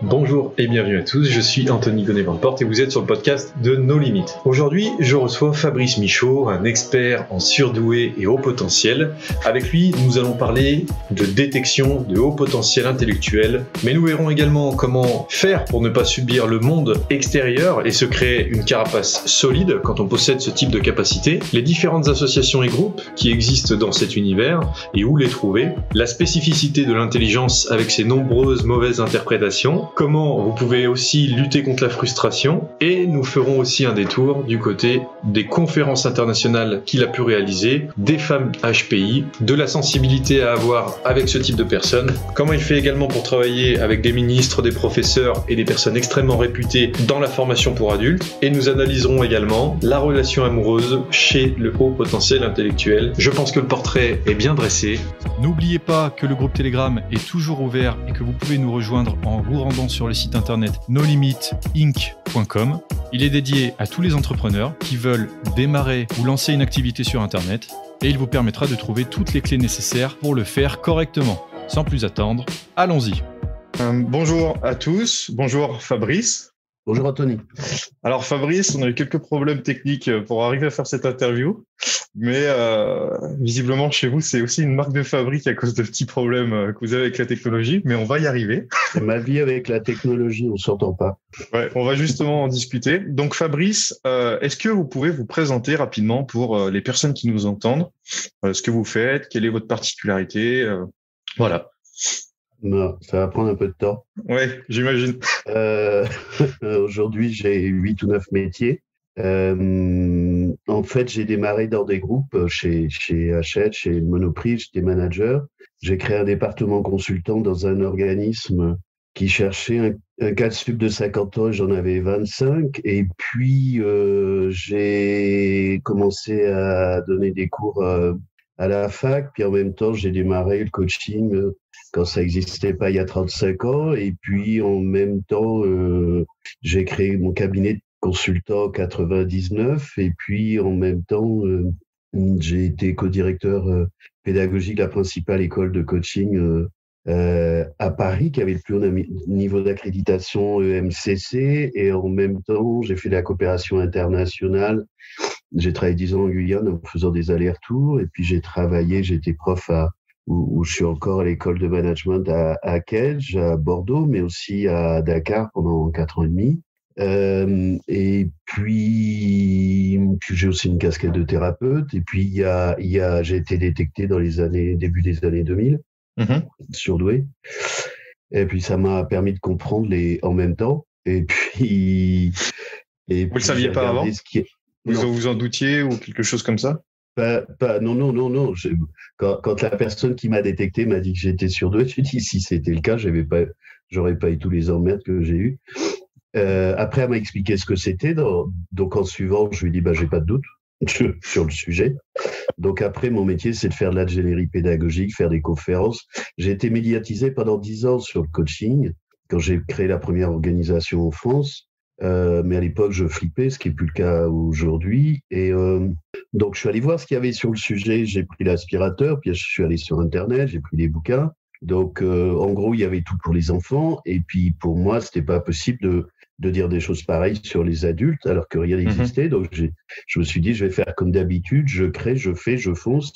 Bonjour et bienvenue à tous, je suis Anthony Gonnet-Van-Porte et vous êtes sur le podcast de No Limit. Aujourd'hui, je reçois Fabrice Michaud, un expert en surdoué et haut potentiel. Avec lui, nous allons parler de détection de haut potentiel intellectuel, mais nous verrons également comment faire pour ne pas subir le monde extérieur et se créer une carapace solide quand on possède ce type de capacité, les différentes associations et groupes qui existent dans cet univers et où les trouver, la spécificité de l'intelligence avec ses nombreuses mauvaises interprétations, comment vous pouvez aussi lutter contre la frustration, et nous ferons aussi un détour du côté des conférences internationales qu'il a pu réaliser, des femmes HPI, de la sensibilité à avoir avec ce type de personnes, comment il fait également pour travailler avec des ministres, des professeurs et des personnes extrêmement réputées dans la formation pour adultes, et nous analyserons également la relation amoureuse chez le haut potentiel intellectuel. Je pense que le portrait est bien dressé. N'oubliez pas que le groupe Telegram est toujours ouvert et que vous pouvez nous rejoindre en vous rendant sur le site internet nolimitinc.com. Il est dédié à tous les entrepreneurs qui veulent démarrer ou lancer une activité sur internet et il vous permettra de trouver toutes les clés nécessaires pour le faire correctement. Sans plus attendre, allons-y. Bonjour à tous, bonjour Fabrice. Bonjour Anthony. Alors Fabrice, on a eu quelques problèmes techniques pour arriver à faire cette interview, mais visiblement chez vous c'est aussi une marque de fabrique à cause de petits problèmes que vous avez avec la technologie, mais on va y arriver. C'est ma vie avec la technologie, on s'entend pas. Ouais, on va justement en discuter. Donc Fabrice, est-ce que vous pouvez vous présenter rapidement pour les personnes qui nous entendent, ce que vous faites, quelle est votre particularité, voilà. Non, ça va prendre un peu de temps. Ouais, j'imagine. Aujourd'hui, j'ai 8 ou 9 métiers. En fait, j'ai démarré dans des groupes chez Hachette, chez Monoprix, j'étais manager. J'ai créé un département consultant dans un organisme qui cherchait un cas de sup de 50 ans, j'en avais 25. Et puis, j'ai commencé à donner des cours à la fac. Puis en même temps, j'ai démarré le coaching quand ça n'existait pas il y a 35 ans. Et puis, en même temps, j'ai créé mon cabinet de consultant en 99. Et puis, en même temps, j'ai été co-directeur pédagogique de la principale école de coaching à Paris, qui avait le plus haut niveau d'accréditation EMCC. Et en même temps, j'ai fait de la coopération internationale. J'ai travaillé 10 ans en Guyane en faisant des allers-retours. Et puis, j'étais prof où je suis encore à l'école de management à Kedge, à Bordeaux, mais aussi à Dakar pendant 4 ans et demi. Et puis j'ai aussi une casquette de thérapeute. Et puis j'ai été détecté dans début des années 2000, surdoué. Et puis ça m'a permis de comprendre en même temps. Et puis vous le saviez pas avant? Vous en doutiez ou quelque chose comme ça? Non. Quand la personne qui m'a détecté m'a dit que j'étais surdoué, je me suis dit si c'était le cas, j'aurais pas eu tous les emmerdes que j'ai eu. Après, elle m'a expliqué ce que c'était. Donc, en suivant, je lui ai dit, j'ai pas de doute sur le sujet. Donc, après, mon métier, c'est de faire de l'ingénierie pédagogique, faire des conférences. J'ai été médiatisé pendant 10 ans sur le coaching, quand j'ai créé la première organisation en France. Mais à l'époque, je flippais, ce qui n'est plus le cas aujourd'hui. Et donc, je suis allé voir ce qu'il y avait sur le sujet. J'ai pris l'aspirateur, puis je suis allé sur Internet, j'ai pris des bouquins. Donc, en gros, il y avait tout pour les enfants. Et puis, pour moi, c'était pas possible de dire des choses pareilles sur les adultes, alors que rien n'existait. Donc, je me suis dit, je vais faire comme d'habitude. Je crée, je fais, je fonce.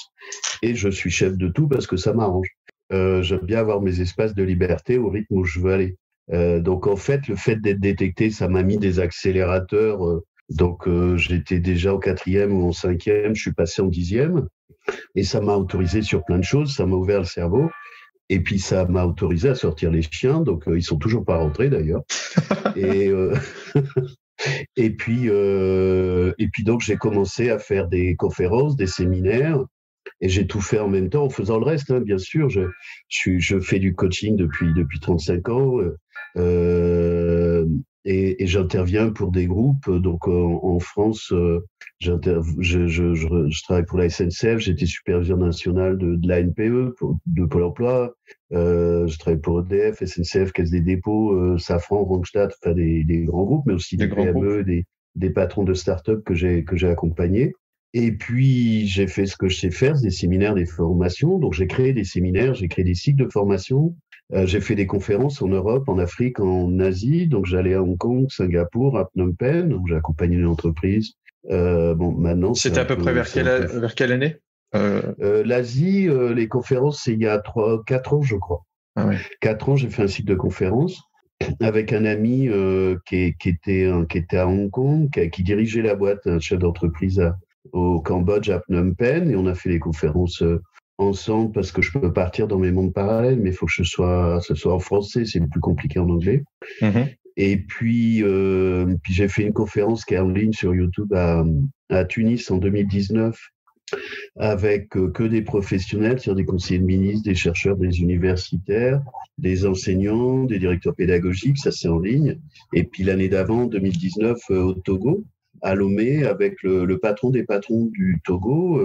Et je suis chef de tout parce que ça m'arrange. J'aime bien avoir mes espaces de liberté au rythme où je veux aller. Donc, en fait, le fait d'être détecté, ça m'a mis des accélérateurs. Donc, j'étais déjà au 4e ou en 5e. Je suis passé en 10e. Et ça m'a autorisé sur plein de choses. Ça m'a ouvert le cerveau. Et puis, ça m'a autorisé à sortir les chiens. Donc, ils sont toujours pas rentrés, d'ailleurs. Et puis, donc, j'ai commencé à faire des conférences, des séminaires. Et j'ai tout fait en même temps, en faisant le reste, hein, bien sûr. Je fais du coaching depuis 35 ans. Et j'interviens pour des groupes. Donc, en France, je travaille pour la SNCF. J'étais superviseur national de la NPE, de Pôle emploi. Je travaille pour EDF, SNCF, Caisse des dépôts, Safran, Randstad, enfin des grands groupes, mais aussi des PME, des patrons de start-up que j'ai accompagnés. Et puis, j'ai fait ce que je sais faire, des séminaires, des formations. Donc, j'ai créé des séminaires, j'ai créé des cycles de formation. J'ai fait des conférences en Europe, en Afrique, en Asie. Donc, j'allais à Hong Kong, Singapour, à Phnom Penh. Donc, j'ai accompagné une entreprise. Maintenant, c'était à peu près vers quelle année? L'Asie, les conférences, c'est il y a 4 ans, je crois. Ah ouais. 4 ans, j'ai fait un cycle de conférences avec un ami qui était à Hong Kong, qui dirigeait la boîte, un chef d'entreprise au Cambodge, à Phnom Penh. Et on a fait les conférences ensemble parce que je peux partir dans mes mondes parallèles, mais il faut que ce soit en français, c'est plus compliqué en anglais. Mm-hmm. Et puis j'ai fait une conférence qui est en ligne sur YouTube à Tunis en 2019 avec que des professionnels, c'est-à-dire des conseillers de ministres, des chercheurs, des universitaires, des enseignants, des directeurs pédagogiques, ça c'est en ligne. Et puis l'année d'avant, 2019, au Togo, à Lomé, avec le patron des patrons du Togo,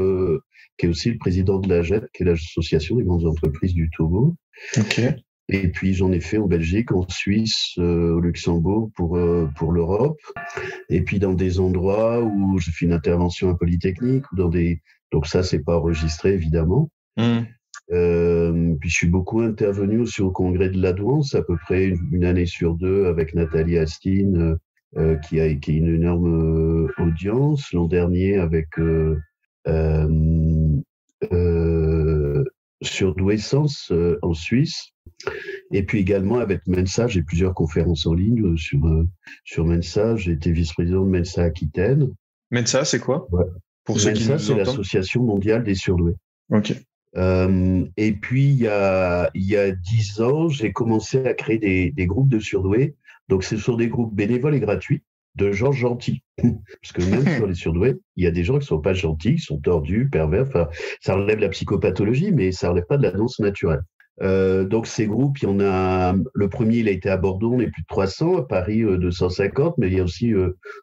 qui est aussi le président de l'AGEP, qui est l'association des grandes entreprises du Togo. Okay. Et puis j'en ai fait en Belgique, en Suisse, au Luxembourg pour l'Europe. Et puis dans des endroits où j'ai fait une intervention à Polytechnique, ou donc ça c'est pas enregistré évidemment. Puis je suis beaucoup intervenu aussi au congrès de la douance, à peu près une année sur 2 avec Nathalie Astin, qui a une énorme audience. L'an dernier avec Surdoué Sens en Suisse. Et puis également avec Mensa, j'ai plusieurs conférences en ligne sur Mensa. J'ai été vice-président de Mensa Aquitaine. Mensa, c'est quoi? Ouais. Pour ceux qui nous c'est entendent. l'Association mondiale des surdoués. Ok. Et puis il y a 10 ans, j'ai commencé à créer des groupes de surdoués. Donc ce sont des groupes bénévoles et gratuits de gens gentils. Parce que même sur les surdoués, il y a des gens qui sont pas gentils, qui sont tordus, pervers. Enfin, ça relève de la psychopathologie, mais ça relève pas de la danse naturelle. Donc ces groupes, il y en a. Le premier, il a été à Bordeaux, on est plus de 300, à Paris 250, mais il y a aussi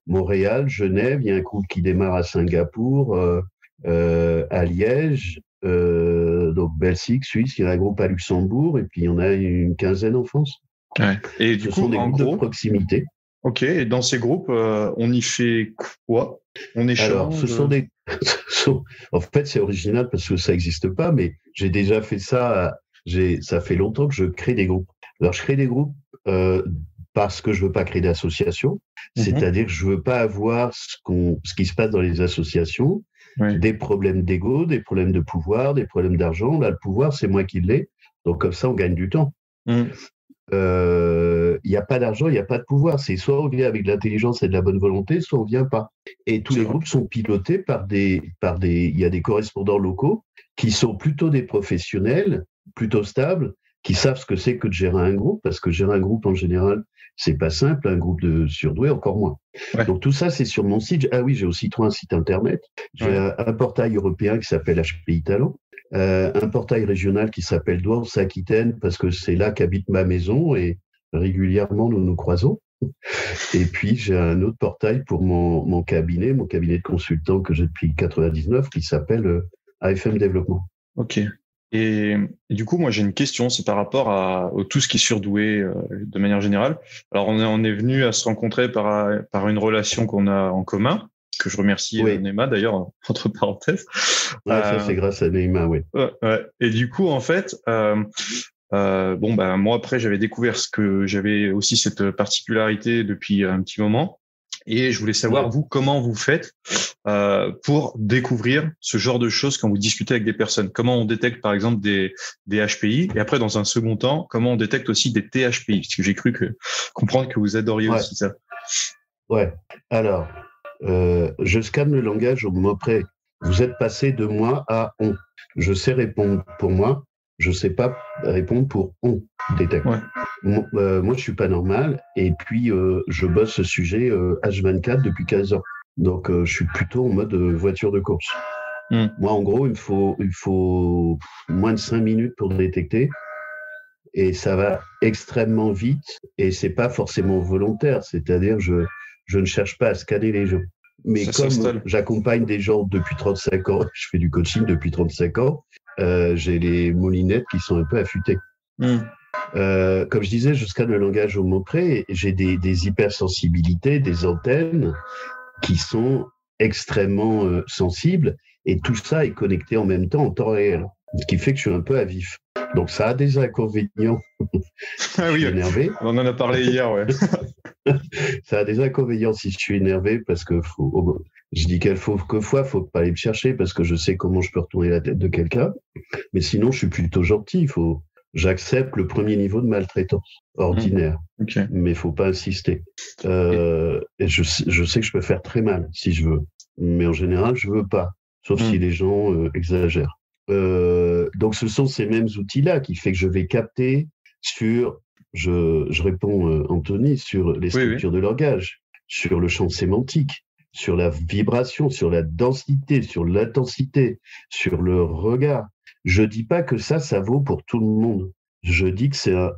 Montréal, Genève. Il y a un groupe qui démarre à Singapour, à Liège, donc Belgique, Suisse. Il y a un groupe à Luxembourg, et puis il y en a une quinzaine en France. Ouais. Et du Ce coup, sont des en groupes gros, de proximité. Ok. Et dans ces groupes, on y fait quoi? On échange. Alors, ce sont des. En fait, c'est original parce que ça n'existe pas, mais j'ai déjà fait ça. Ça fait longtemps que je crée des groupes. Alors, je crée des groupes parce que je veux pas créer d'association. C'est-à-dire que je veux pas avoir ce qui se passe dans les associations, des problèmes d'ego, des problèmes de pouvoir, des problèmes d'argent. Là, le pouvoir, c'est moi qui l'ai. Donc, comme ça, on gagne du temps. Il n'y a pas d'argent, il n'y a pas de pouvoir. C'est soit on vient avec de l'intelligence et de la bonne volonté, soit on vient pas. Et tous les groupes sont pilotés par il y a des correspondants locaux qui sont plutôt des professionnels, plutôt stables, qui savent ce que c'est que de gérer un groupe, parce que gérer un groupe en général, c'est pas simple, un groupe de surdoués encore moins. Ouais. Donc tout ça, c'est sur mon site. Ah oui, j'ai aussi un site internet. J'ai un portail européen qui s'appelle HPI Talent. Un portail régional qui s'appelle Douance Aquitaine, parce que c'est là qu'habite ma maison et régulièrement nous nous croisons. Et puis j'ai un autre portail pour mon cabinet de consultant que j'ai depuis 1999 qui s'appelle AFM Développement. Ok. Et du coup, moi j'ai une question, c'est par rapport à tout ce qui est surdoué de manière générale. Alors on est venu à se rencontrer par une relation qu'on a en commun, que je remercie Neema d'ailleurs, entre parenthèses. Ça c'est grâce à Neema, oui. Et du coup, en fait, moi après j'avais découvert que j'avais aussi cette particularité depuis un petit moment. Et je voulais savoir, vous, comment vous faites pour découvrir ce genre de choses quand vous discutez avec des personnes. Comment on détecte, par exemple, des HPI, et après, dans un second temps, comment on détecte aussi des THPI, parce que j'ai cru comprendre que vous adoriez aussi ça. Ouais. Alors, je scanne le langage au mot près. Vous êtes passé de moi à on. Je sais répondre pour moi. Je sais pas répondre pour on détecte. Ouais. Moi, je suis pas normal. Et puis, je bosse ce sujet H24 depuis 15 ans. Donc, je suis plutôt en mode voiture de course. Moi, en gros, il me faut moins de 5 minutes pour détecter. Et ça va extrêmement vite. Et c'est pas forcément volontaire. C'est-à-dire, je ne cherche pas à scanner les gens. Mais ça comme j'accompagne des gens depuis 35 ans, je fais du coaching depuis 35 ans, j'ai les moulinettes qui sont un peu affûtées. Comme je disais, je scanne le langage au mot près, j'ai des hypersensibilités, des antennes qui sont extrêmement sensibles, et tout ça est connecté en même temps en temps réel, ce qui fait que je suis un peu à vif. Donc ça a des inconvénients. Ah oui, énervé. On en a parlé hier, ouais. Ça a des inconvénients si je suis énervé parce que je dis quelquefois, faut pas aller me chercher parce que je sais comment je peux retourner la tête de quelqu'un. Mais sinon, je suis plutôt gentil. J'accepte le premier niveau de maltraitance ordinaire, Okay. mais il faut pas insister. Et je sais que je peux faire très mal si je veux, mais en général, je veux pas, sauf si les gens exagèrent. Donc, ce sont ces mêmes outils-là qui fait que je vais capter sur, je réponds Anthony, sur les structures de langage, sur le champ sémantique, sur la vibration, sur la densité, sur l'intensité, sur le regard. Je dis pas que ça vaut pour tout le monde. Je dis que c'est un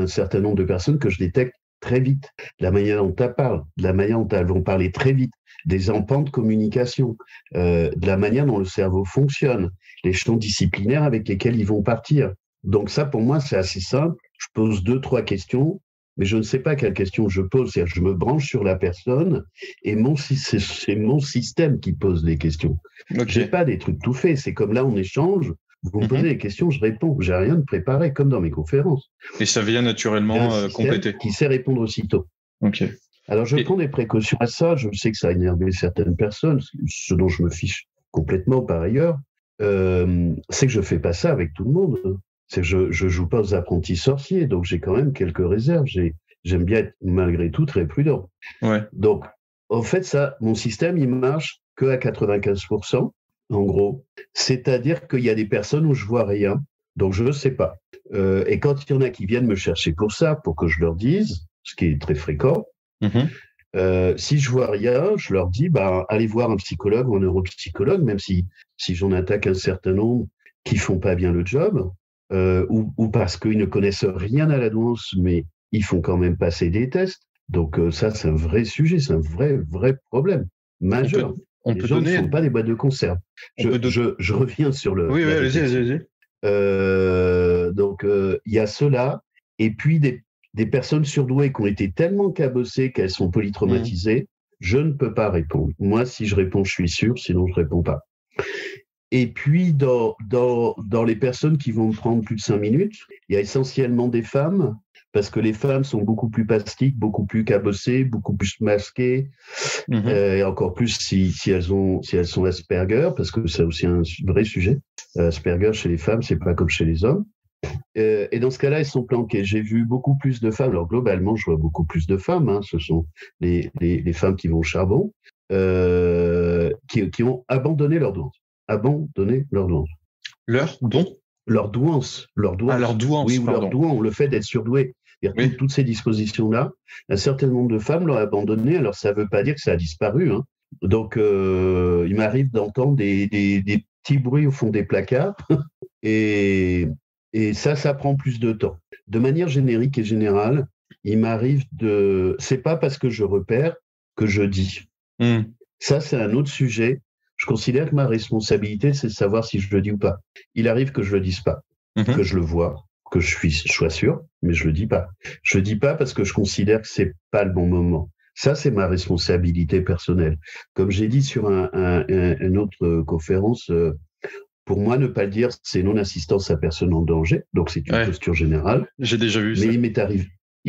certain nombre de personnes que je détecte très vite. La manière dont elles parlent, la manière dont elles vont parler très vite, des empans de communication, de la manière dont le cerveau fonctionne, les champs disciplinaires avec lesquels ils vont partir. Donc ça, pour moi, c'est assez simple. Je pose 2-3 questions, mais je ne sais pas quelles questions je pose. C'est-à-dire, je me branche sur la personne et c'est mon système qui pose les questions. J'ai pas des trucs tout faits. C'est comme là, on échange. Vous me posez des questions, je réponds. J'ai rien de préparé, comme dans mes conférences. Et ça vient naturellement compléter. Qui sait répondre aussitôt. Ok. Alors, je prends des précautions à ça. Je sais que ça a énervé certaines personnes, ce dont je me fiche complètement par ailleurs. C'est que je fais pas ça avec tout le monde. C'est que je joue pas aux apprentis sorciers, donc j'ai quand même quelques réserves. J'aime bien être malgré tout très prudent. Ouais. Donc, en fait, ça, mon système, il marche que à 95%, en gros. C'est-à-dire qu'il y a des personnes où je vois rien, donc je ne sais pas. Et quand il y en a qui viennent me chercher pour ça, pour que je leur dise, ce qui est très fréquent, si je vois rien, je leur dis, allez voir un psychologue ou un neuropsychologue, même si j'en attaque un certain nombre qui font pas bien le job, ou parce qu'ils ne connaissent rien à la douance, mais ils font quand même passer des tests. Donc ça, c'est un vrai sujet, c'est un vrai problème majeur. Les gens ne sont pas des boîtes de conserve. Je reviens sur le... Oui, allez-y. Donc, il y a cela, et puis des personnes surdouées qui ont été tellement cabossées qu'elles sont polytraumatisées, je ne peux pas répondre. Moi, si je réponds, je suis sûr, sinon je ne réponds pas. Et puis, dans les personnes qui vont me prendre plus de 5 minutes, il y a essentiellement des femmes, parce que les femmes sont beaucoup plus plastiques, beaucoup plus cabossées, beaucoup plus masquées, et encore plus si elles sont Asperger, parce que c'est aussi un vrai sujet. Asperger chez les femmes, c'est pas comme chez les hommes. Et dans ce cas-là, elles sont planquées. J'ai vu beaucoup plus de femmes. Alors globalement, je vois beaucoup plus de femmes. Ce sont les femmes qui vont au charbon, qui ont abandonné leur douance. Leur douance. Ah, leur douance. Oui, ou leur douance, le fait d'être surdoué. Toutes ces dispositions-là, un certain nombre de femmes l'ont abandonné. Alors, ça ne veut pas dire que ça a disparu. Donc, il m'arrive d'entendre des petits bruits au fond des placards. et ça prend plus de temps. De manière générique et générale, il m'arrive c'est pas parce que je repère que je dis. Ça, c'est un autre sujet. Je considère que ma responsabilité, c'est de savoir si je le dis ou pas. Il arrive que je le dise pas, que je le vois, que je sois sûr, mais je le dis pas. Je le dis pas parce que je considère que c'est pas le bon moment. Ça, c'est ma responsabilité personnelle. Comme j'ai dit sur une autre conférence, pour moi, ne pas le dire, c'est non-assistance à personne en danger. Donc, c'est une posture générale. J'ai déjà vu ça. Mais il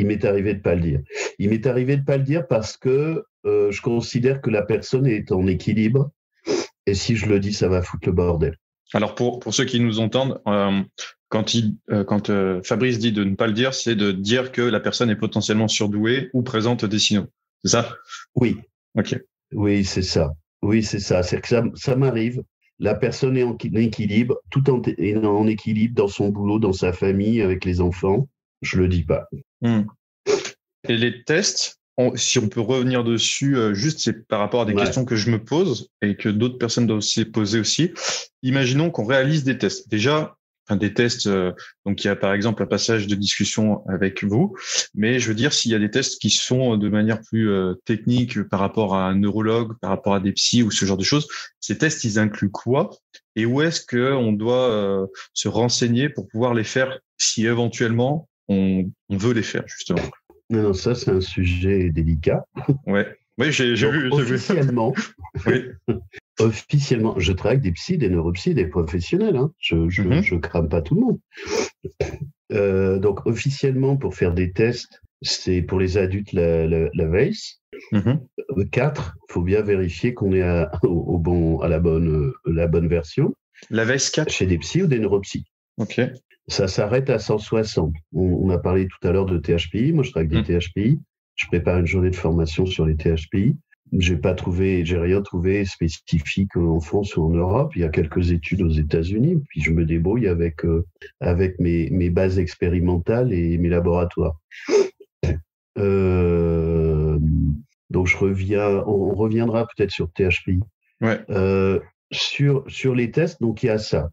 m'est arrivé de pas le dire. Il m'est arrivé de pas le dire parce que je considère que la personne est en équilibre. Et si je le dis, ça va foutre le bordel. Alors, pour ceux qui nous entendent, quand Fabrice dit de ne pas le dire, c'est de dire que la personne est potentiellement surdouée ou présente des signaux. C'est ça? Oui. Ok. Oui, c'est ça. C'est que ça m'arrive. La personne est en équilibre, est en équilibre dans son boulot, dans sa famille, avec les enfants. Je le dis pas. Et les tests, si on peut revenir dessus, juste c'est par rapport à des questions que je me pose et que d'autres personnes doivent aussi poser aussi. Imaginons qu'on réalise des tests. Déjà, des tests, donc il y a par exemple un passage de discussion avec vous, mais je veux dire s'il y a des tests qui sont de manière plus technique par rapport à un neurologue, par rapport à des psys ou ce genre de choses, ces tests ils incluent quoi et où est-ce que on doit se renseigner pour pouvoir les faire si éventuellement on veut les faire justement. Non, ça c'est un sujet délicat. Oui, j'ai vu. Officiellement, Officiellement, je travaille avec des psys, des neuropsys, des professionnels. Hein. Je crame pas tout le monde. Donc, officiellement, pour faire des tests, c'est pour les adultes la VACE. 4, il faut bien vérifier qu'on est à la bonne version. La VACE 4 chez des psys ou des neuropsys. Ok. Ça s'arrête à 160. On a parlé tout à l'heure de THPI. Moi, je travaille avec des THPI. Je prépare une journée de formation sur les THPI. J'ai rien trouvé spécifique en France ou en Europe. Il y a quelques études aux États-Unis. Puis je me débrouille avec mes bases expérimentales et mes laboratoires. Donc on reviendra peut-être sur THPI. Ouais. Sur les tests, donc il y a ça.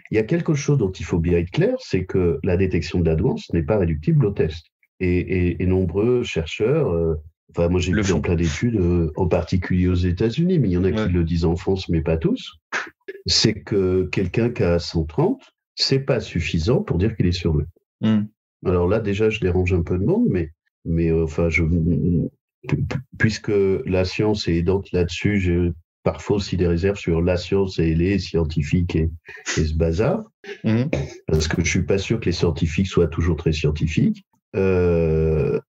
Il y a quelque chose dont il faut bien être clair, c'est que la détection de la douance n'est pas réductible au test. Et nombreux chercheurs, moi j'ai vu dans plein d'études, en particulier aux États-Unis, mais il y en a qui le disent en France, mais pas tous, c'est que quelqu'un qui a 130, c'est pas suffisant pour dire qu'il est surdoué. Alors là, déjà, je dérange un peu de monde, mais puisque la science est aidante là-dessus, j'ai parfois aussi des réserves sur la science et les scientifiques et ce bazar, parce que je suis pas sûr que les scientifiques soient toujours très scientifiques, en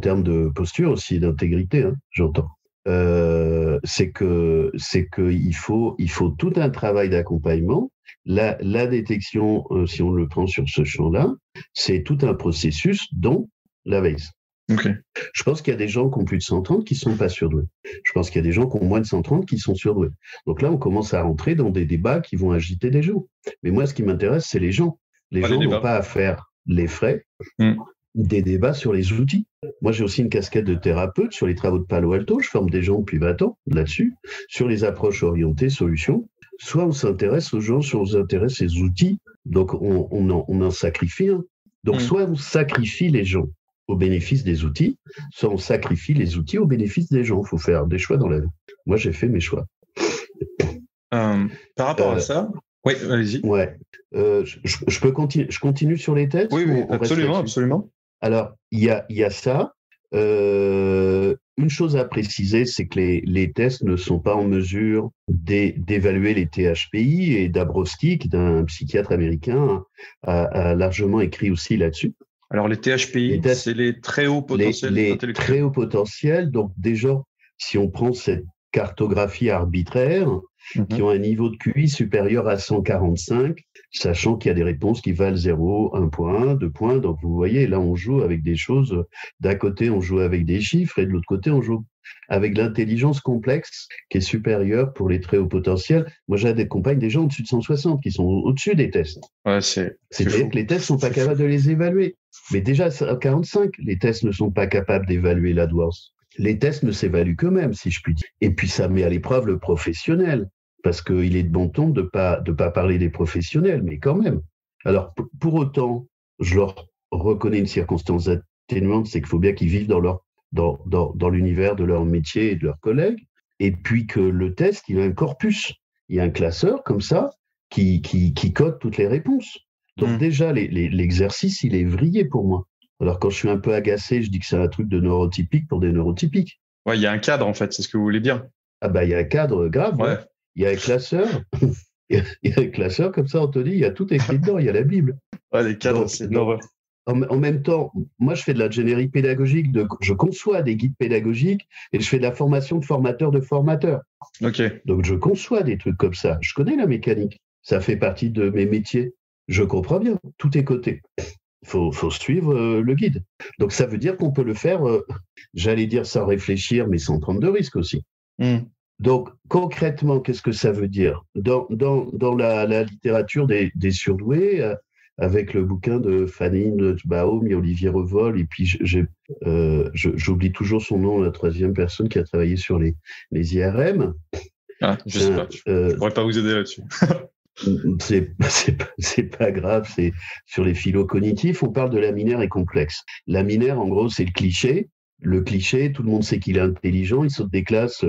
termes de posture aussi et d'intégrité, hein, j'entends. C'est que il faut tout un travail d'accompagnement. La détection, si on le prend sur ce champ-là, c'est tout un processus dont la VACE. Okay. Je pense qu'il y a des gens qui ont plus de 130 qui sont pas surdoués. Je pense qu'il y a des gens qui ont moins de 130 qui sont surdoués. Donc là, on commence à rentrer dans des débats qui vont agiter des gens. Mais moi, ce qui m'intéresse, c'est les gens. Les gens n'ont pas à faire les frais des débats sur les outils. Moi, j'ai aussi une casquette de thérapeute sur les travaux de Palo Alto. Je forme des gens depuis 20 ans là-dessus, sur les approches orientées, solutions. Soit on s'intéresse aux gens, soit on s'intéresse aux outils. Donc, on en sacrifie un. Donc, soit on sacrifie les gens au bénéfice des outils, soit on sacrifie les outils au bénéfice des gens. Il faut faire des choix dans la vie. Moi, j'ai fait mes choix. Par rapport à ça, oui, allez-y. Ouais. Je peux continuer. Je continue sur les tests. Oui, absolument. Alors, il y a ça. Une chose à préciser, c'est que les tests ne sont pas en mesure d'évaluer les THPI, et Dabrowski, qui est un psychiatre américain, a largement écrit aussi là-dessus. Alors, les THPI, c'est les très hauts potentiels intellectuels. Les très hauts potentiels. Donc, déjà, si on prend cette cartographie arbitraire, qui ont un niveau de QI supérieur à 145, sachant qu'il y a des réponses qui valent 0, 1 point, 2 points. Donc, vous voyez, là, on joue avec des choses. D'un côté, on joue avec des chiffres, et de l'autre côté, on joue avec l'intelligence complexe qui est supérieure pour les très hauts potentiels. Moi, j'accompagne des gens au-dessus de 160 qui sont au-dessus des tests. Ouais, c'est-à-dire que les tests ne sont pas capables de les évaluer. Mais déjà, à 45, les tests ne sont pas capables d'évaluer la douance. Les tests ne s'évaluent qu'eux-mêmes, si je puis dire. Et puis, ça met à l'épreuve le professionnel, parce qu'il est de bon ton de pas parler des professionnels, mais quand même. Alors, pour autant, je leur reconnais une circonstance atténuante, c'est qu'il faut bien qu'ils vivent dans l'univers de leur métier et de leurs collègues, et puis que le test, il a un corpus, il y a un classeur comme ça qui code toutes les réponses. Donc déjà, l'exercice, il est vrillé pour moi. Alors quand je suis un peu agacé, je dis que c'est un truc de neurotypique pour des neurotypiques. Ouais, il y a un cadre en fait, c'est ce que vous voulez dire. Ah bah il y a un cadre grave. Ouais. Il y a un classeur. Il y a un classeur comme ça, Anthony, il y a tout écrit dedans, il y a la Bible. Ouais, les cadres, c'est l'horreur. En même temps, moi, je fais de l'ingénierie pédagogique, je conçois des guides pédagogiques et je fais de la formation de formateurs de formateurs. Ok. Donc, je conçois des trucs comme ça. Je connais la mécanique. Ça fait partie de mes métiers. Je comprends bien. Tout est coté. Il faut suivre le guide. Donc, ça veut dire qu'on peut le faire, j'allais dire sans réfléchir, mais sans prendre de risques aussi. Donc, concrètement, qu'est-ce que ça veut dire ? Dans la littérature des surdoués, avec le bouquin de Fanny Nussbaum et Olivier Revol, et puis j'oublie toujours son nom, la troisième personne qui a travaillé sur les IRM. Ah, je sais pas. Je pourrais pas vous aider là-dessus. C'est pas grave, c'est sur les philo cognitifs, on parle de laminaire et complexe. Laminaire, en gros, c'est le cliché. Le cliché, tout le monde sait qu'il est intelligent, il saute des classes,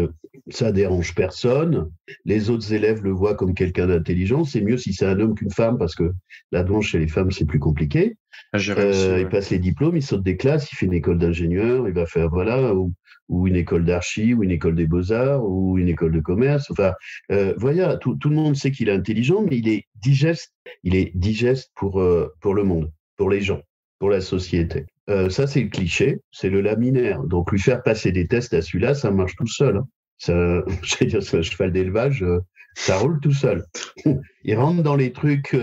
ça dérange personne. Les autres élèves le voient comme quelqu'un d'intelligent. C'est mieux si c'est un homme qu'une femme, parce que la douance chez les femmes, c'est plus compliqué. Il passe les diplômes, il saute des classes, il fait une école d'ingénieur, il va faire, voilà, ou ou une école d'archi, ou une école des beaux-arts, ou une école de commerce. Enfin, voilà, tout le monde sait qu'il est intelligent, mais il est digeste. Il est digeste pour le monde, pour les gens, pour la société. Ça, c'est le cliché, c'est le laminaire. Donc, lui faire passer des tests à celui-là, ça marche tout seul. Hein. Ça, je veux dire, c'est un cheval d'élevage, ça roule tout seul. Il rentre dans les trucs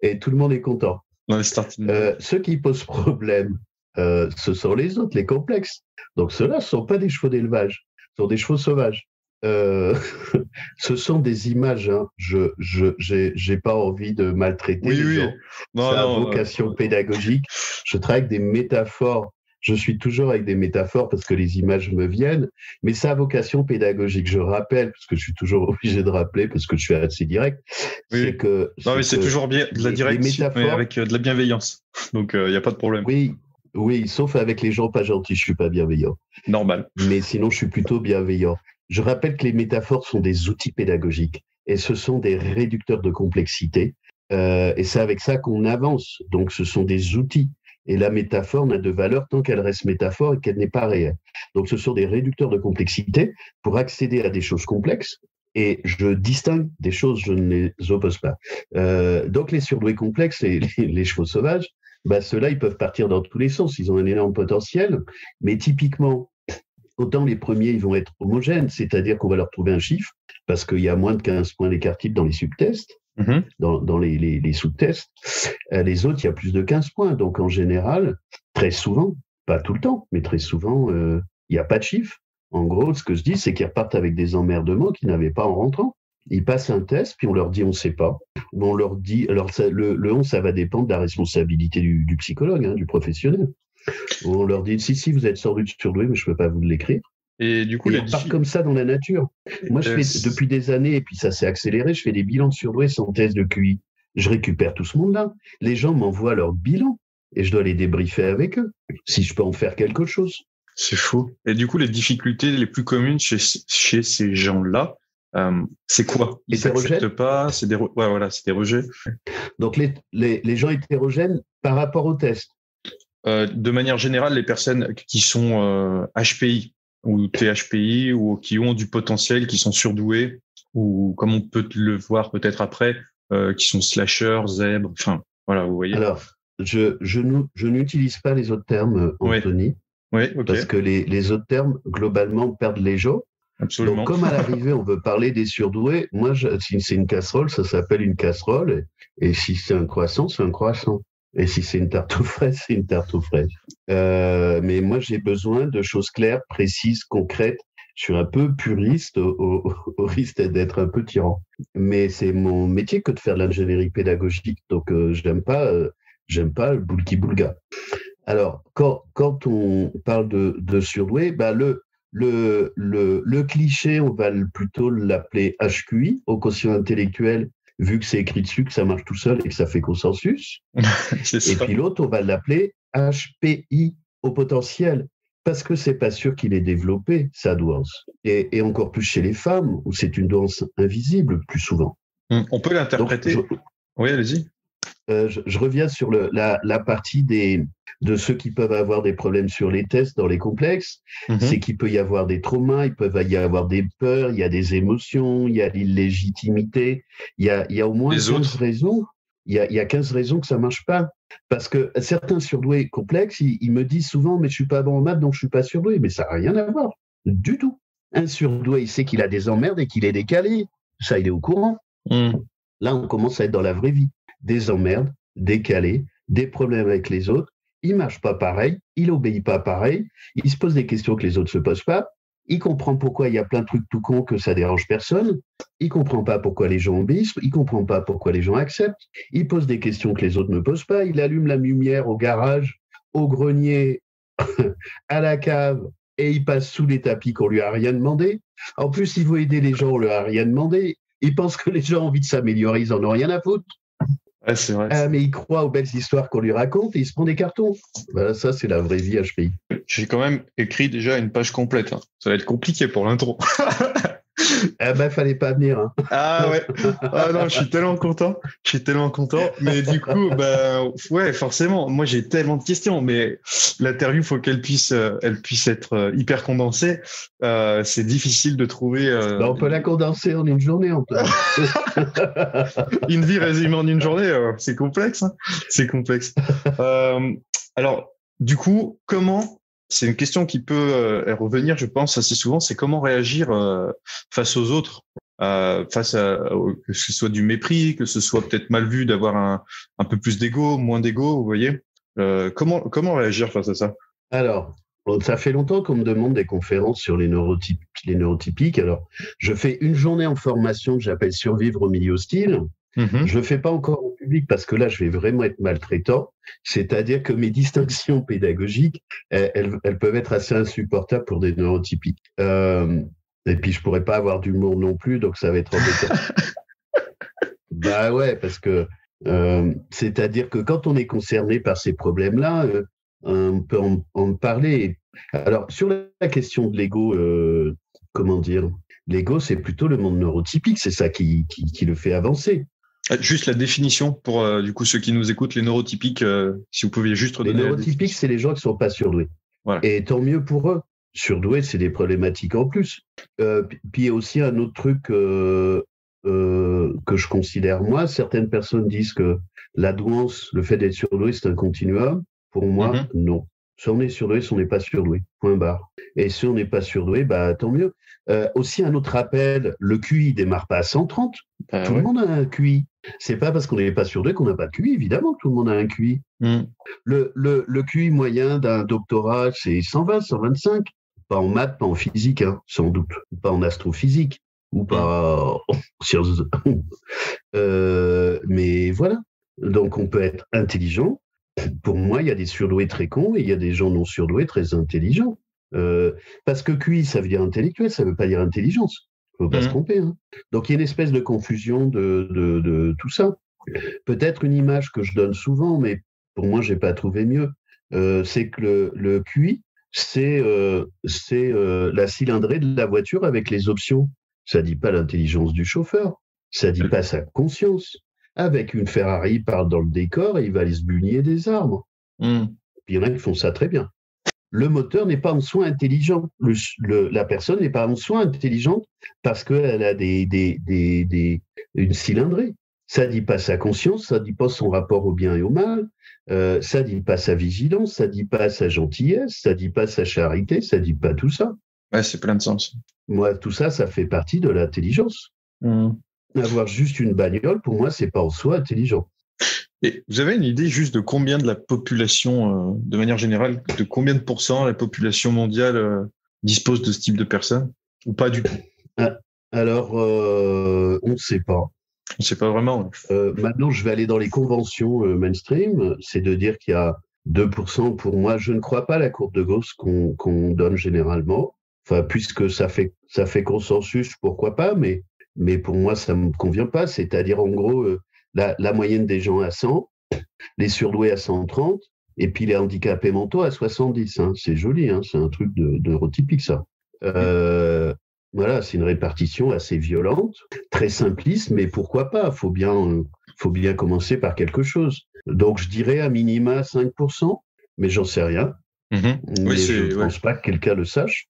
et tout le monde est content. Dans les starting. Ceux qui posent problème, ce sont les autres, les complexes. Donc, ceux-là ne sont pas des chevaux d'élevage, ce sont des chevaux sauvages. Ce sont des images. Hein. J'ai pas envie de maltraiter les gens. Ça a vocation pédagogique. Je travaille avec des métaphores. Je suis toujours avec des métaphores parce que les images me viennent, mais ça a vocation pédagogique. Je rappelle, parce que je suis toujours obligé de rappeler, parce que je suis assez direct, c'est que... Non, mais c'est toujours bien de la direction, mais avec de la bienveillance. Donc, il n'y a pas de problème. Oui, sauf avec les gens pas gentils, je suis pas bienveillant. Normal. Mais sinon, je suis plutôt bienveillant. Je rappelle que les métaphores sont des outils pédagogiques et ce sont des réducteurs de complexité. Et c'est avec ça qu'on avance. Donc, ce sont des outils. Et la métaphore n'a de valeur tant qu'elle reste métaphore et qu'elle n'est pas réelle. Donc, ce sont des réducteurs de complexité pour accéder à des choses complexes. Et je distingue des choses, je ne les oppose pas. Donc, les surdoués complexes et les chevaux sauvages, ceux-là, ils peuvent partir dans tous les sens. Ils ont un énorme potentiel. Mais typiquement, autant les premiers, ils vont être homogènes, c'est-à-dire qu'on va leur trouver un chiffre, parce qu'il y a moins de 15 points d'écart type dans les subtests. Dans les sous-tests. Les autres, il y a plus de 15 points. Donc, en général, très souvent, pas tout le temps, mais très souvent, il n'y a pas de chiffre. En gros, ce que je dis, c'est qu'ils repartent avec des emmerdements qu'ils n'avaient pas en rentrant. Ils passent un test, puis on leur dit on ne sait pas. Ou on leur dit, alors le 11, ça va dépendre de la responsabilité du psychologue, hein, du professionnel. Ou on leur dit si, vous êtes surdoué, mais je ne peux pas vous l'écrire. Et du coup, ils partent comme ça dans la nature. Moi, je fais depuis des années, et puis ça s'est accéléré, je fais des bilans de surdoués sans test de QI. Je récupère tout ce monde-là. Les gens m'envoient leur bilan et je dois les débriefer avec eux, si je peux en faire quelque chose. C'est fou. Et du coup, les difficultés les plus communes chez ces gens-là, c'est quoi? Ils s'acceptent pas, c'est des rejets. Donc, les gens hétérogènes par rapport au test. De manière générale, les personnes qui sont HPI, ou THPI, ou qui ont du potentiel, qui sont surdoués, ou comme on peut le voir peut-être après, qui sont slashers, zèbres, enfin, voilà, vous voyez. Alors, je n'utilise pas les autres termes, Anthony, okay. Parce que les autres termes, globalement, perdent les gens. Absolument. Donc, comme à l'arrivée, on veut parler des surdoués, moi, si c'est une casserole, ça s'appelle une casserole, et si c'est un croissant, c'est un croissant. Et si c'est une tarte aux fraises, c'est une tarte aux fraises. Mais moi, j'ai besoin de choses claires, précises, concrètes. Je suis un peu puriste au risque d'être un peu tyran. Mais c'est mon métier que de faire de l'ingénierie pédagogique. Donc, j'aime pas le boulki-boulga. Alors, quand on parle de surdoué, le cliché, on va plutôt l'appeler HQI, au quotient intellectuel, vu que c'est écrit dessus, que ça marche tout seul et que ça fait consensus. Et puis l'autre, on va l'appeler HPI, au potentiel, parce que c'est pas sûr qu'il ait développé sa douance. Et encore plus chez les femmes, où c'est une douance invisible, plus souvent. On peut l'interpréter. Oui, allez-y. Je reviens sur la partie de ceux qui peuvent avoir des problèmes sur les tests dans les complexes. C'est qu'il peut y avoir des traumas, il peut y avoir des peurs, il y a des émotions, il y a l'illégitimité. Il y a au moins 15 raisons. Il y a 15 raisons que ça marche pas. Parce que certains surdoués complexes, ils me disent souvent, mais je suis pas bon en maths, donc je suis pas surdoué. Mais ça n'a rien à voir. Du tout. Un surdoué, il sait qu'il a des emmerdes et qu'il est décalé. Ça, il est au courant. Là, on commence à être dans la vraie vie. Des emmerdes, décalés, des problèmes avec les autres. Il marche pas pareil, il obéit pas pareil, il se pose des questions que les autres se posent pas, il comprend pourquoi il y a plein de trucs tout cons que ça dérange personne, il comprend pas pourquoi les gens obéissent, il comprend pas pourquoi les gens acceptent, il pose des questions que les autres ne posent pas, il allume la lumière au garage, au grenier, à la cave, et il passe sous les tapis qu'on lui a rien demandé. En plus, il veut aider les gens, on lui a rien demandé. Il pense que les gens ont envie de s'améliorer, ils en ont rien à foutre. Ouais, c'est vrai. Mais il croit aux belles histoires qu'on lui raconte et il se prend des cartons. Voilà, ça, c'est la vraie vie HPI. J'ai quand même écrit déjà une page complète. Hein. Ça va être compliqué pour l'intro. Fallait pas venir. Hein. Ah ouais. Ah non, je suis tellement content. Mais du coup, ouais, forcément. Moi, j'ai tellement de questions. Mais l'interview, faut qu'elle puisse être hyper condensée. C'est difficile de trouver. On peut la condenser en une journée, Antoine. Une vie résumée en une journée, c'est complexe. Hein, c'est complexe. Alors, du coup, c'est une question qui peut revenir, je pense, assez souvent. C'est comment réagir face aux autres, face à que ce soit du mépris, que ce soit peut-être mal vu d'avoir un peu plus d'ego, moins d'ego, vous voyez. Comment réagir face à ça? Alors, ça fait longtemps qu'on me demande des conférences sur les neurotypiques. Alors, je fais une journée en formation que j'appelle Survivre au milieu hostile. Je le fais pas encore au public parce que là, je vais vraiment être maltraitant. C'est-à-dire que mes distinctions pédagogiques, elles peuvent être assez insupportables pour des neurotypiques. Et puis, je pourrais pas avoir d'humour non plus, donc ça va être embêtant. Bah ouais, parce que c'est-à-dire que quand on est concerné par ces problèmes-là, on peut en parler. Alors, sur la question de l'ego, comment dire, l'ego, c'est plutôt le monde neurotypique, c'est ça qui le fait avancer. Juste la définition pour du coup ceux qui nous écoutent, les neurotypiques, si vous pouviez juste redonner. Les neurotypiques, c'est les gens qui sont pas surdoués. Voilà. Et tant mieux pour eux. Surdoués, c'est des problématiques en plus. Puis il y a aussi un autre truc que je considère moi. Certaines personnes disent que la douance, le fait d'être surdoué, c'est un continuum. Pour moi, non. Soit on est surdoué, soit on n'est pas surdoué. Point barre. Et si on n'est pas surdoué, bah tant mieux. Aussi un autre rappel, le QI démarre pas à 130. Tout le monde a un QI. C'est pas parce qu'on n'est pas surdoué qu'on n'a pas de QI. Évidemment, tout le monde a un QI. Le QI moyen d'un doctorat, c'est 120, 125. Pas en maths, pas en physique, hein, sans doute. Pas en astrophysique. Ou pas en sciences. Mais voilà. Donc, on peut être intelligent. Pour moi, il y a des surdoués très cons et il y a des gens non surdoués très intelligents. Parce que QI, ça veut dire intellectuel, ça ne veut pas dire intelligence. Il ne faut pas se tromper. Hein. Donc, il y a une espèce de confusion de tout ça. Peut-être une image que je donne souvent, mais pour moi, je n'ai pas trouvé mieux. C'est que le QI, c'est la cylindrée de la voiture avec les options. Ça ne dit pas l'intelligence du chauffeur. Ça ne dit pas sa conscience. Avec une Ferrari, il part dans le décor et il va aller se bugner des arbres. Puis il y en a qui font ça très bien. Le moteur n'est pas en soi intelligent. La personne n'est pas en soi intelligente parce qu'elle a une cylindrée. Ça ne dit pas sa conscience, ça ne dit pas son rapport au bien et au mal, ça ne dit pas sa vigilance, ça ne dit pas sa gentillesse, ça ne dit pas sa charité, ça ne dit pas tout ça. Ouais, c'est plein de sens. Moi, tout ça, ça fait partie de l'intelligence. Avoir juste une bagnole, pour moi, c'est pas en soi intelligent. Et vous avez une idée juste de combien de la population, de manière générale, de combien de pourcents la population mondiale dispose de ce type de personnes? Ou pas du tout? Alors, on ne sait pas. On ne sait pas vraiment. Maintenant, je vais aller dans les conventions mainstream. C'est de dire qu'il y a 2% pour moi. Je ne crois pas à la courbe de Gauss qu'on donne généralement. Enfin, puisque ça fait consensus, pourquoi pas, mais pour moi, ça ne me convient pas. C'est-à-dire, en gros, la moyenne des gens à 100, les surdoués à 130, et puis les handicapés mentaux à 70. Hein. C'est joli, hein. C'est un truc de neurotypique, ça. Voilà, c'est une répartition assez violente, très simpliste, mais pourquoi pas? Faut bien commencer par quelque chose. Donc, je dirais à minima 5%, mais j'en sais rien. Mais je ne pense pas que quelqu'un le sache.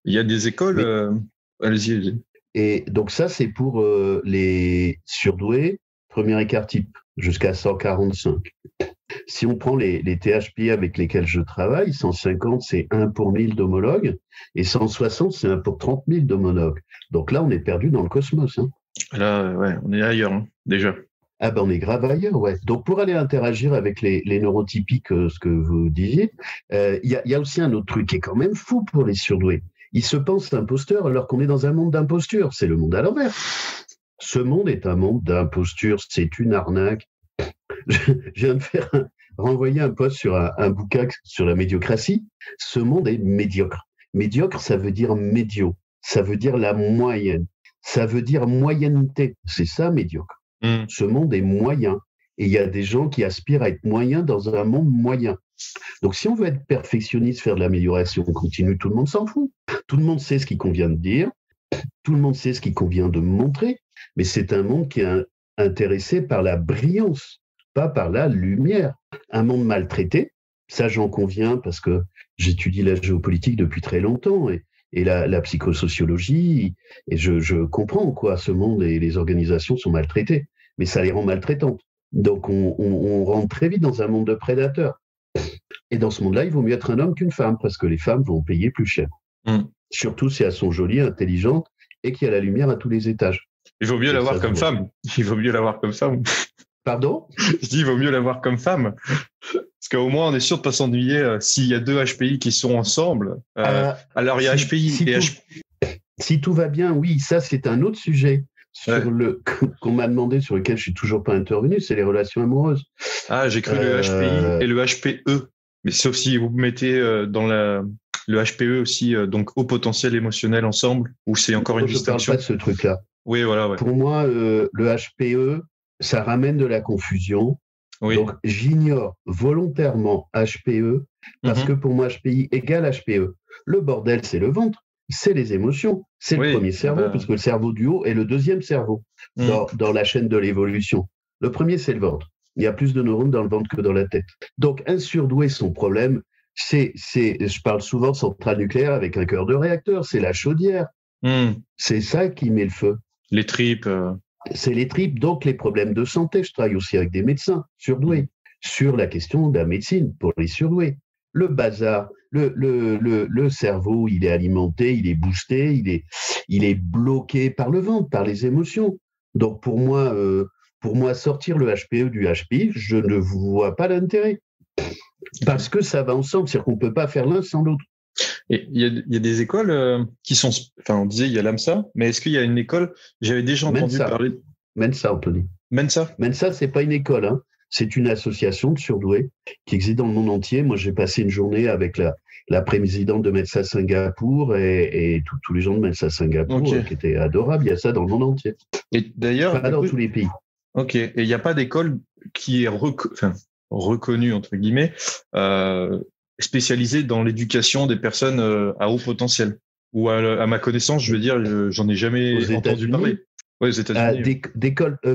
Il y a des écoles... Allez-y. Et donc ça, c'est pour les surdoués, premier écart type, jusqu'à 145. Si on prend les THP avec lesquels je travaille, 150, c'est 1 pour 1000 d'homologues, et 160, c'est 1 pour 30 000 d'homologues. Donc là, on est perdu dans le cosmos. Hein. Là, ouais, on est ailleurs, hein, déjà. Ah ben, on est grave ailleurs, ouais. Donc pour aller interagir avec les neurotypiques, ce que vous disiez, il y a aussi un autre truc qui est quand même fou pour les surdoués. Ils se pensent imposteurs alors qu'on est dans un monde d'imposture. C'est le monde à l'envers. Ce monde est un monde d'imposture. C'est une arnaque. Je viens de renvoyer un post sur un bouquin sur la médiocratie. Ce monde est médiocre. Médiocre, ça veut dire médio. Ça veut dire la moyenne. Ça veut dire moyenneté. C'est ça, médiocre. Ce monde est moyen. Et il y a des gens qui aspirent à être moyens dans un monde moyen. Donc, si on veut être perfectionniste, faire de l'amélioration continue, tout le monde s'en fout. Tout le monde sait ce qu'il convient de dire. Tout le monde sait ce qu'il convient de montrer. Mais c'est un monde qui est intéressé par la brillance, pas par la lumière. Un monde maltraité, Ça, j'en conviens parce que j'étudie la géopolitique depuis très longtemps et la psychosociologie, et je comprends quoi, ce monde et les organisations sont maltraitées, mais ça les rend maltraitantes. Donc on rentre très vite dans un monde de prédateurs. Et dans ce monde-là, il vaut mieux être un homme qu'une femme, parce que les femmes vont payer plus cher. Surtout si elles sont jolies, intelligentes, et qu'il y a la lumière à tous les étages. Il vaut mieux l'avoir comme femme. Il vaut mieux l'avoir comme femme. Pardon ? Je dis, il vaut mieux l'avoir comme femme. Parce qu'au moins, on est sûr de ne pas s'ennuyer s'il y a deux HPI qui sont ensemble. Alors, il y a HPI et HPI. Si tout va bien, oui, ça, c'est un autre sujet qu'on m'a demandé, sur lequel je ne suis toujours pas intervenu, c'est les relations amoureuses. Ah, j'ai cru le HPI et le HPE. Mais sauf si vous mettez dans le HPE aussi, donc haut potentiel émotionnel ensemble, où c'est encore une distinction. Je ne parle pas de ce truc-là. Oui, voilà. Ouais. Pour moi, le HPE, ça ramène de la confusion. Oui. Donc, j'ignore volontairement HPE parce que pour moi, HPI égale HPE. Le bordel, c'est le ventre, c'est les émotions, c'est le premier cerveau, puisque le cerveau du haut est le deuxième cerveau dans la chaîne de l'évolution. Le premier, c'est le ventre. Il y a plus de neurones dans le ventre que dans la tête. Donc, un surdoué, son problème, je parle souvent de centrale nucléaire avec un cœur de réacteur, c'est la chaudière. C'est ça qui met le feu. Les tripes. C'est les tripes, donc les problèmes de santé. Je travaille aussi avec des médecins surdoués sur la question de la médecine pour les surdoués. Le bazar, le cerveau, il est alimenté, il est boosté, il est bloqué par le ventre, par les émotions. Donc pour moi, sortir le HPE du HPI, je ne vois pas l'intérêt. Parce que ça va ensemble, c'est-à-dire qu'on ne peut pas faire l'un sans l'autre. Et il y a des écoles qui sont... Enfin, on disait il y a l'AMSA, mais est-ce qu'il y a une école... J'avais déjà entendu parler... Mensa, Anthony. Mensa, ce n'est pas une école, hein. C'est une association de surdoués qui existe dans le monde entier. Moi, j'ai passé une journée avec la présidente de Mensa Singapour et tous les gens de Mensa Singapour qui étaient adorables. Il y a ça dans le monde entier. Et d'ailleurs... Pas dans tous les pays. Ok. Et il n'y a pas d'école qui est reconnue, entre guillemets, spécialisée dans l'éducation des personnes à haut potentiel. Ou à ma connaissance, je veux dire, j'en ai jamais entendu parler. Oui, aux États-Unis.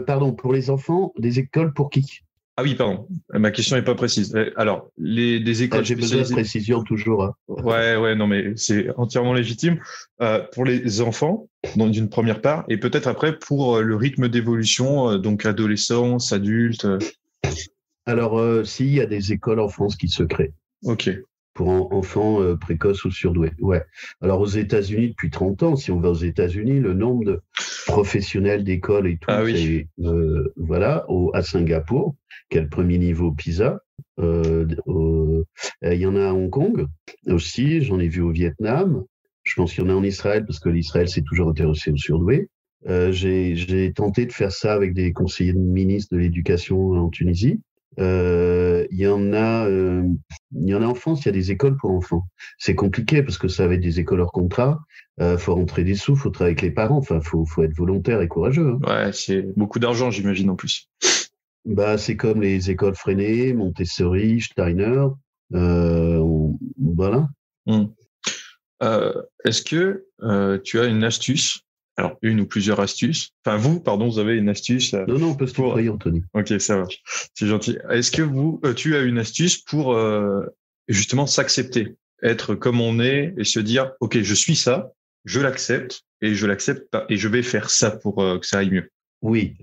Pardon, pour les enfants, des écoles pour qui ? Ah oui, pardon. Ma question n'est pas précise. Alors, des écoles j'ai besoin de précision toujours. Hein. Ouais, non, mais c'est entièrement légitime. Pour les enfants, donc d'une première part, et peut-être après pour le rythme d'évolution, donc adolescence, adulte. Alors, s'il y a des écoles en France qui se créent. Ok. Pour enfants précoces ou surdoués. Ouais. Alors aux États-Unis, depuis 30 ans, si on va aux États-Unis, le nombre de professionnels d'école et tout, c'est à Singapour, qui est le premier niveau PISA. Il y en a à Hong Kong aussi, j'en ai vu au Vietnam. Je pense qu'il y en a en Israël, parce que l'Israël s'est toujours intéressé aux surdoués. J'ai tenté de faire ça avec des conseillers de ministre de l'Éducation en Tunisie. Il y en a en France, il y a des écoles pour enfants. C'est compliqué parce que ça va être des écoles hors contrat. Faut rentrer des sous, faut travailler avec les parents. Enfin, faut être volontaire et courageux. Hein. Ouais, c'est beaucoup d'argent, j'imagine en plus. Bah, c'est comme les écoles Freinet, Montessori, Steiner. Voilà. Est-ce que tu as une astuce? Alors, une ou plusieurs astuces. Enfin, vous avez une astuce. Non, on peut se tutoyer, Anthony. Ok, ça marche. C'est gentil. Est-ce que tu as une astuce pour justement s'accepter, être comme on est et se dire, ok, je suis ça, je l'accepte et je l'accepte pas et je vais faire ça pour que ça aille mieux. Oui.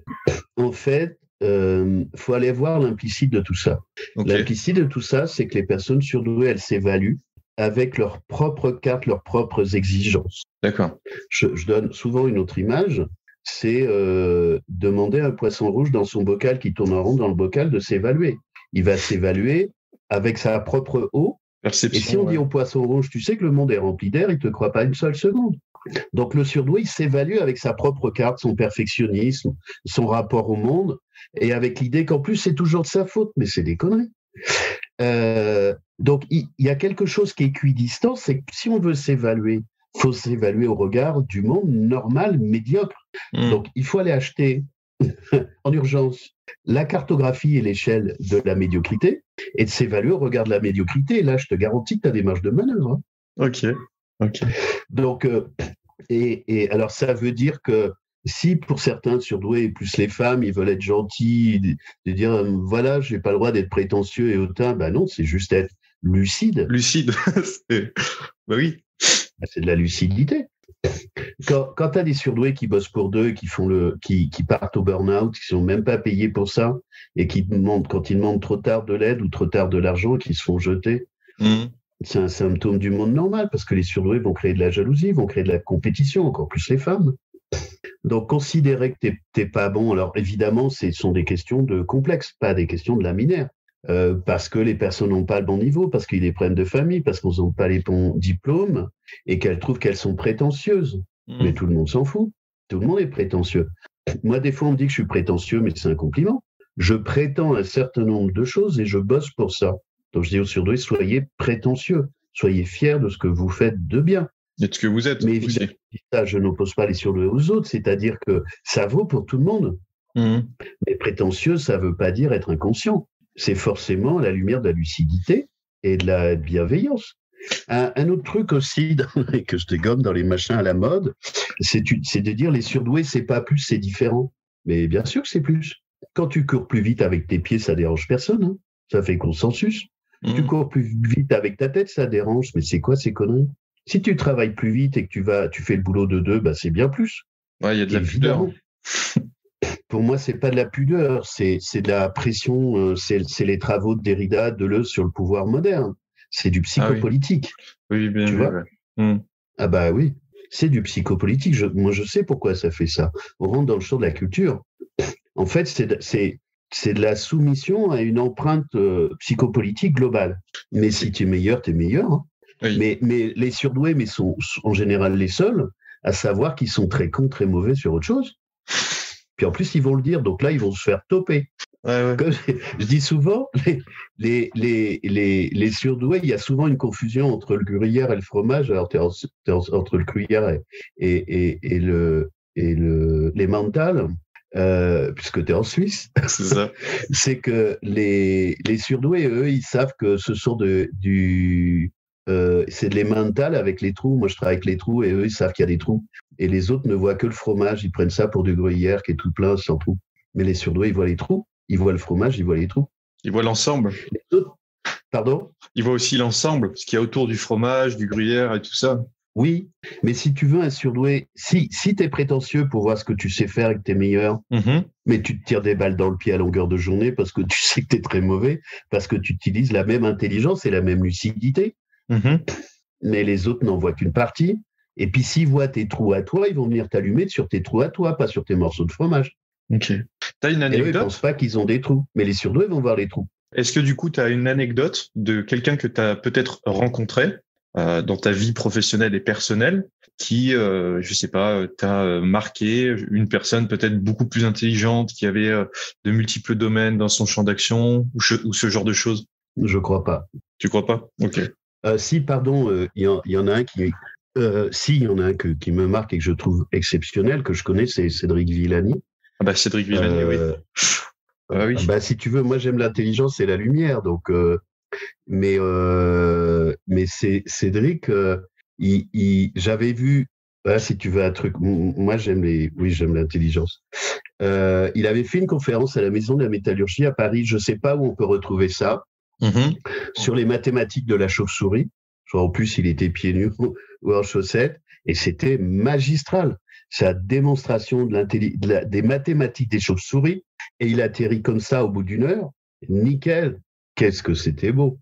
En fait, faut aller voir l'implicite de tout ça. Okay. L'implicite de tout ça, c'est que les personnes surdouées, elles s'évaluent avec leurs propres cartes, leurs propres exigences. D'accord. Je donne souvent une autre image, c'est demander à un poisson rouge dans son bocal qui tourne en rond dans le bocal de s'évaluer. Il va s'évaluer avec sa propre eau. Perception, et si on dit au poisson rouge, tu sais que le monde est rempli d'air, il ne te croit pas une seule seconde. Donc le surdoué, il s'évalue avec sa propre carte, son perfectionnisme, son rapport au monde, et avec l'idée qu'en plus c'est toujours de sa faute, mais c'est des conneries. Donc, il y a quelque chose qui est équidistant, c'est que si on veut s'évaluer, il faut s'évaluer au regard du monde normal, médiocre. Donc, il faut aller acheter en urgence la cartographie et l'échelle de la médiocrité et de s'évaluer au regard de la médiocrité. Et là, je te garantis que tu as des marges de manœuvre. Hein. Ok. Donc, et alors, ça veut dire que si pour certains surdoués, plus les femmes, ils veulent être gentils, de dire voilà, je n'ai pas le droit d'être prétentieux et hautain, ben non, c'est juste être lucide. Lucide. Bah oui. C'est de la lucidité. Quand tu as des surdoués qui bossent pour deux, qui partent au burn-out, qui sont même pas payés pour ça, et qui demandent, quand ils demandent trop tard de l'aide ou trop tard de l'argent, qui se font jeter, c'est un symptôme du monde normal, parce que les surdoués vont créer de la jalousie, vont créer de la compétition, encore plus les femmes. Donc, considérer que t'es pas bon, alors évidemment, ce sont des questions de complexe, pas des questions de laminaire. Parce que les personnes n'ont pas le bon niveau, parce qu'ils les prennent de famille, parce qu'ils n'ont pas les bons diplômes, et qu'elles trouvent qu'elles sont prétentieuses. Mais tout le monde s'en fout. Tout le monde est prétentieux. Moi, des fois, on me dit que je suis prétentieux, mais c'est un compliment. Je prétends un certain nombre de choses et je bosse pour ça. Donc, je dis aux surdoués, soyez prétentieux. Soyez fiers de ce que vous faites de bien. Et de ce que vous êtes. Mais évidemment, ça, je n'oppose pas les surdoués aux autres, c'est-à-dire que ça vaut pour tout le monde. Mais prétentieux, ça ne veut pas dire être inconscient. C'est forcément à la lumière de la lucidité et de la bienveillance. Un autre truc aussi que je dégomme dans les machins à la mode, c'est de dire les surdoués, c'est pas plus, c'est différent. Mais bien sûr que c'est plus. Quand tu cours plus vite avec tes pieds, ça dérange personne. Hein. Ça fait consensus. Tu cours plus vite avec ta tête, ça dérange. Mais c'est quoi ces conneries? Si tu travailles plus vite et que tu fais le boulot de deux, bah c'est bien plus. Ouais, il y a de la pudeur. Pour moi, c'est pas de la pudeur, c'est de la pression. C'est les travaux de Derrida, Deleuze sur le pouvoir moderne. C'est du psychopolitique. Oui, bien tu vu. vois Ah bah oui, c'est du psychopolitique. Moi, je sais pourquoi ça fait ça. On rentre dans le champ de la culture. En fait, c'est de la soumission à une empreinte psychopolitique globale. Mais si tu es meilleur, tu es meilleur. Hein. Oui. Mais les surdoués sont en général les seuls à savoir qu'ils sont très cons, très mauvais sur autre chose. Puis en plus, ils vont le dire. Donc là, ils vont se faire toper. Ouais. Comme je dis souvent, les surdoués, il y a souvent une confusion entre le gruyère et le fromage. Alors, entre le gruyère et les mentales, puisque tu es en Suisse. C'est ça. C'est que les surdoués, eux, ils savent que ce sont c'est de l'emmental avec les trous. Moi, je travaille avec les trous et eux, ils savent qu'il y a des trous. Et les autres ne voient que le fromage. Ils prennent ça pour du gruyère qui est tout plein, sans trous. Mais les surdoués, ils voient les trous. Ils voient le fromage, ils voient les trous. Ils voient l'ensemble. Pardon ? Ils voient aussi l'ensemble, ce qu'il y a autour du fromage, du gruyère et tout ça. Oui, mais si tu veux un surdoué, si tu es prétentieux pour voir ce que tu sais faire et que tu es meilleur, mais tu te tires des balles dans le pied à longueur de journée parce que tu sais que tu es très mauvais, parce que tu utilises la même intelligence et la même lucidité, mais les autres n'en voient qu'une partie. Et puis s'ils voient tes trous à toi, ils vont venir t'allumer sur tes trous à toi, pas sur tes morceaux de fromage. Ok. T'as une anecdote ? Et eux, ils ne pensent pas qu'ils ont des trous, mais les surdoués vont voir les trous. Est-ce que du coup, tu as une anecdote de quelqu'un que tu as peut-être rencontré dans ta vie professionnelle et personnelle qui, je sais pas, t'a marqué, une personne peut-être beaucoup plus intelligente qui avait de multiples domaines dans son champ d'action ou ce genre de choses ? Je crois pas. Tu crois pas ? Ok. Si, pardon, il y en a un qui... il y en a un qui me marque et que je trouve exceptionnel, que je connais, c'est Cédric Villani. Ah bah Cédric Villani, oui. Ah oui. Bah, si tu veux, moi j'aime l'intelligence et la lumière, donc mais c'est Cédric, j'avais vu, si tu veux un truc, moi j'aime l'intelligence. Il avait fait une conférence à la Maison de la Métallurgie à Paris, je sais pas où on peut retrouver ça, sur les mathématiques de la chauve-souris. En plus, il était pieds nus ou en chaussettes, et c'était magistral. Sa démonstration des mathématiques des chauves-souris, et il atterrit comme ça au bout d'une heure. Nickel. Qu'est-ce que c'était beau.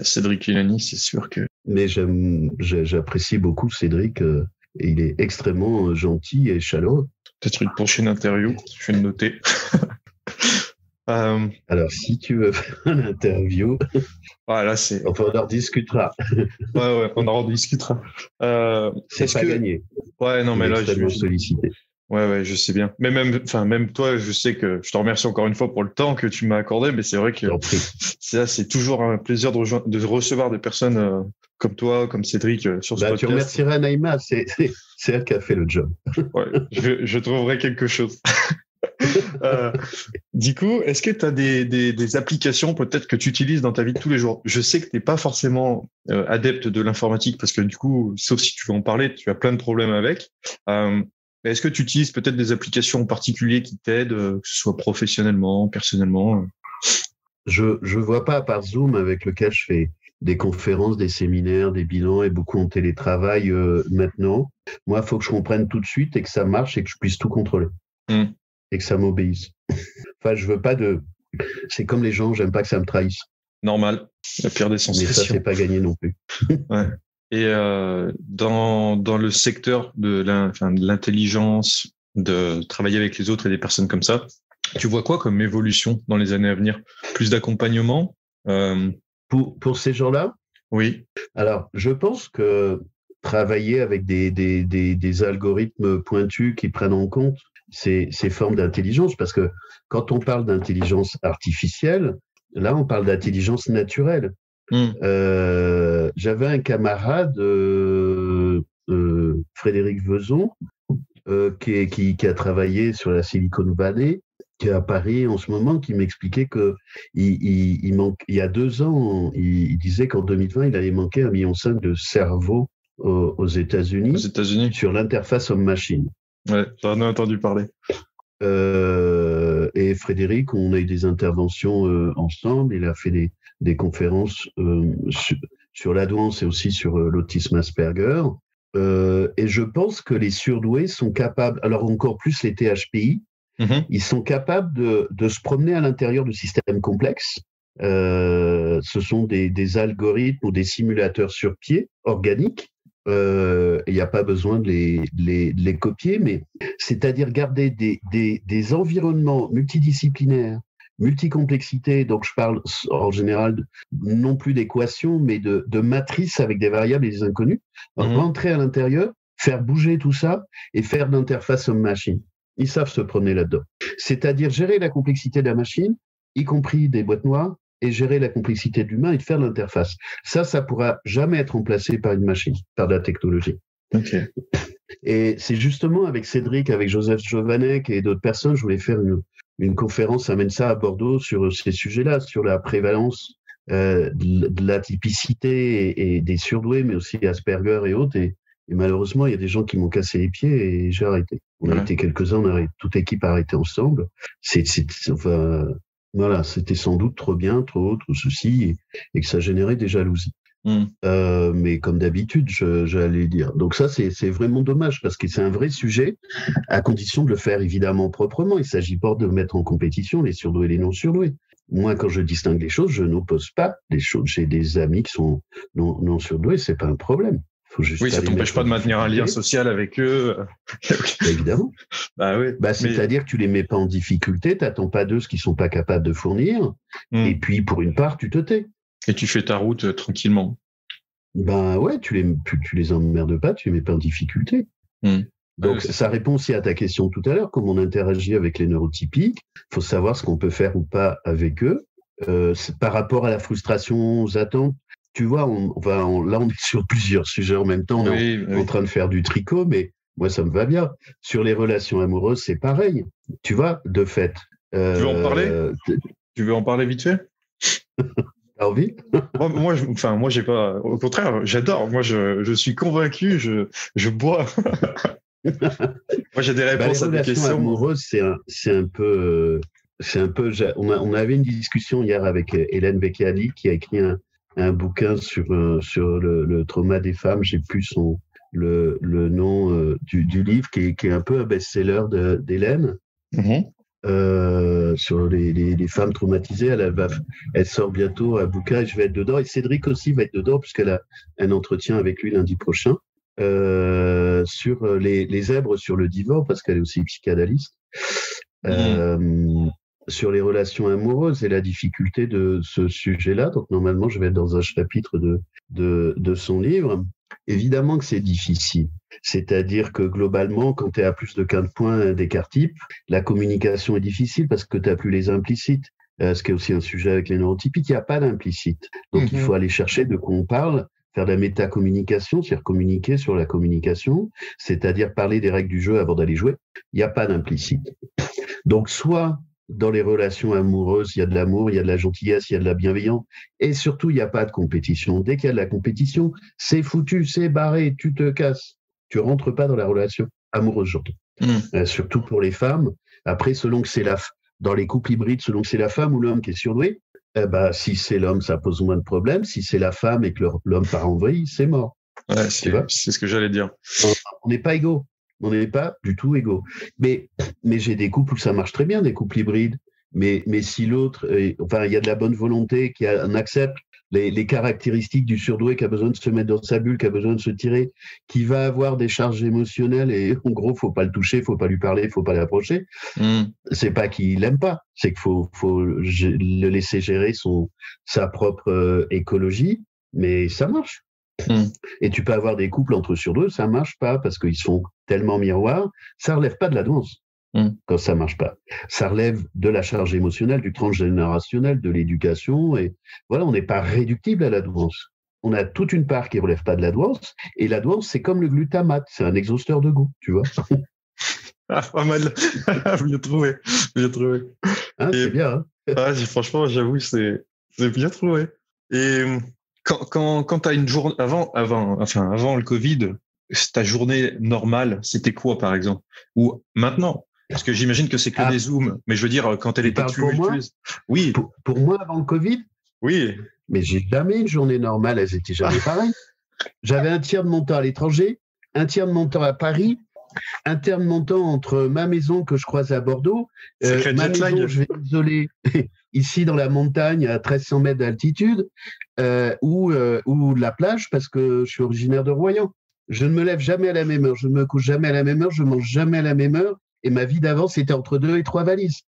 Cédric Villani, c'est sûr que... Mais j'apprécie beaucoup Cédric, et il est extrêmement gentil et chaleureux. Peut-être une prochaine interview, je vais le noter. Alors, si tu veux faire une interview, voilà, on en rediscutera. Ouais, on en rediscutera. C'est pas gagné. Ouais, non, mais là, je suis sollicité. Ouais, je sais bien. Mais même toi, je sais que je te remercie encore une fois pour le temps que tu m'as accordé, mais c'est vrai que c'est toujours un plaisir de recevoir des personnes comme toi, comme Cédric sur ce podcast. Tu remercieras Naïma, c'est elle qui a fait le job. Ouais, je trouverai quelque chose. Du coup, est-ce que tu as des applications peut-être que tu utilises dans ta vie de tous les jours ? Je sais que tu n'es pas forcément adepte de l'informatique parce que du coup, sauf si tu veux en parler, tu as plein de problèmes avec. Est-ce que tu utilises peut-être des applications en particulier qui t'aident, que ce soit professionnellement, personnellement ? Je vois pas, à part Zoom avec lequel je fais des conférences, des séminaires, des bilans et beaucoup en télétravail maintenant. Moi, il faut que je comprenne tout de suite et que ça marche et que je puisse tout contrôler. Et que ça m'obéisse. Enfin, je veux pas de... C'est comme les gens, j'aime pas que ça me trahisse. Normal, la pire des sensations. Mais ça, c'est pas gagné non plus. Ouais. Et dans le secteur de l'intelligence, de travailler avec les autres et des personnes comme ça, tu vois quoi comme évolution dans les années à venir? Plus d'accompagnement Pour ces gens-là? Oui. Alors, je pense que travailler avec des algorithmes pointus qui prennent en compte ces formes d'intelligence, parce que quand on parle d'intelligence artificielle, là, on parle d'intelligence naturelle. J'avais un camarade, Frédéric Vezon, qui a travaillé sur la Silicon Valley, qui est à Paris en ce moment, qui m'expliquait que il y a 2 ans, il disait qu'en 2020, il allait manquer 1,5 million de cerveaux aux États-Unis sur l'interface homme-machine. Ouais, j'en ai entendu parler. Et Frédéric, on a eu des interventions ensemble. Il a fait des conférences sur la douance et aussi sur l'autisme Asperger. Et je pense que les surdoués sont capables, alors encore plus les THPI, ils sont capables de se promener à l'intérieur de systèmes complexes. Ce sont des algorithmes ou des simulateurs sur pied, organiques. Il n'y a pas besoin de les copier, mais c'est-à-dire garder des environnements multidisciplinaires, multicomplexité, donc je parle en général non plus d'équations, mais de matrices avec des variables et des inconnus, rentrer à l'intérieur, faire bouger tout ça et faire de l'interface homme-machine. Ils savent se promener là-dedans. C'est-à-dire gérer la complexité de la machine, y compris des boîtes noires, et gérer la complexité de l'humain et de faire l'interface. Ça pourra jamais être remplacé par une machine, par de la technologie. Okay. Et c'est justement avec Cédric, avec Joseph Jovanek et d'autres personnes, je voulais faire une conférence à Mensa à Bordeaux sur ces sujets-là, sur la prévalence de l'atypicité et des surdoués, mais aussi Asperger et autres. Et malheureusement, il y a des gens qui m'ont cassé les pieds et j'ai arrêté. On a été quelques-uns, toute l'équipe a arrêté ensemble. Voilà, c'était sans doute trop bien, trop haut, trop ceci, et que ça générait des jalousies. Mais comme d'habitude, j'allais dire. Donc ça, c'est vraiment dommage, parce que c'est un vrai sujet, à condition de le faire évidemment proprement. Il ne s'agit pas de mettre en compétition les surdoués et les non-surdoués. Moi, quand je distingue les choses, je n'oppose pas les choses. J'ai des amis qui sont non-surdoués, c'est pas un problème. Oui, ça t'empêche pas de maintenir un lien social avec eux. Évidemment. Bah oui. C'est-à-dire que tu les mets pas en difficulté, t'attends pas d'eux ce qu'ils sont pas capables de fournir, et puis pour une part, tu te tais. Et tu fais ta route tranquillement. Ouais, tu les emmerdes pas, tu les mets pas en difficulté. Donc ça répond aussi à ta question tout à l'heure, comment on interagit avec les neurotypiques. Il faut savoir ce qu'on peut faire ou pas avec eux. Par rapport à la frustration, aux attentes. Tu vois, là, on est sur plusieurs sujets en même temps. On est en train de faire du tricot, mais moi, ça me va bien. Sur les relations amoureuses, c'est pareil. Tu vois, de fait. Tu veux en parler Tu veux en parler vite fait T'as envie moi, j'ai pas. Au contraire, j'adore. Moi, je suis convaincu. Je bois. Moi, j'ai des réponses à des questions. Les relations amoureuses, c'est un peu. On avait une discussion hier avec Hélène Becchiali qui a écrit un bouquin sur le trauma des femmes. J'ai plus le nom du livre qui est un peu un best-seller d'Hélène. Sur les femmes traumatisées. Elle sort bientôt un bouquin et je vais être dedans. Et Cédric aussi va être dedans puisqu'elle a un entretien avec lui lundi prochain sur les zèbres sur le divan parce qu'elle est aussi psychanalyste. Sur les relations amoureuses et la difficulté de ce sujet-là. Donc, normalement, je vais être dans un chapitre de son livre. Évidemment que c'est difficile. C'est-à-dire que globalement, quand tu es à plus de 15 points d'écart type, la communication est difficile parce que tu n'as plus les implicites. Ce qui est aussi un sujet avec les neurotypiques, il n'y a pas d'implicite. Donc, il faut aller chercher de quoi on parle, faire de la métacommunication, c'est-à-dire communiquer sur la communication, c'est-à-dire parler des règles du jeu avant d'aller jouer. Il n'y a pas d'implicite. Donc, soit dans les relations amoureuses, il y a de l'amour, il y a de la gentillesse, il y a de la bienveillance, et surtout, il n'y a pas de compétition. Dès qu'il y a de la compétition, c'est foutu, c'est barré, tu te casses. Tu rentres pas dans la relation amoureuse, j'entends. Surtout pour les femmes. Après, selon que c'est dans les couples hybrides, selon que c'est la femme ou l'homme qui est surdoué, Si c'est l'homme, ça pose moins de problèmes. Si c'est la femme et que l'homme part en vrille, c'est mort. Ouais, c'est ce que j'allais dire. On n'est pas égaux. On n'est pas du tout égaux. Mais j'ai des couples où ça marche très bien, des couples hybrides. Mais si l'autre, il y a de la bonne volonté, qui accepte les caractéristiques du surdoué, qui a besoin de se mettre dans sa bulle, qui a besoin de se tirer, qui va avoir des charges émotionnelles et en gros, faut pas le toucher, faut pas lui parler, faut pas l'approcher. C'est pas qu'il l'aime pas, c'est qu'il faut le laisser gérer sa propre écologie, mais ça marche. Et tu peux avoir des couples entre surdoués, ça marche pas parce qu'ils se font tellement miroir, ça relève pas de la douance. Quand ça marche pas, ça relève de la charge émotionnelle, du transgénérationnel, de l'éducation, et voilà, on n'est pas réductible à la douance. On a toute une part qui relève pas de la douance, et la douance, c'est comme le glutamate, c'est un exhausteur de goût, tu vois. Pas mal, bien trouvé. C'est bien. Hein. Franchement, j'avoue, c'est bien trouvé. Et quand tu as une journée avant le Covid, ta journée normale, c'était quoi, par exemple? Ou maintenant? Parce que j'imagine que c'est que des Zooms, mais je veux dire, quand elle était tumultueuse. Oui. Pour moi, avant le Covid? Oui. Mais j'ai jamais une journée normale, elles étaient jamais pareilles. J'avais un tiers de mon temps à l'étranger, un tiers de mon temps à Paris, un tiers de mon temps entre ma maison que je croise à Bordeaux, ma maison, je vais isoler ici dans la montagne à 1300 mètres d'altitude, ou la plage parce que je suis originaire de Royan. Je ne me lève jamais à la même heure, je ne me couche jamais à la même heure, je mange jamais à la même heure, et ma vie d'avant, c'était entre 2 et 3 valises.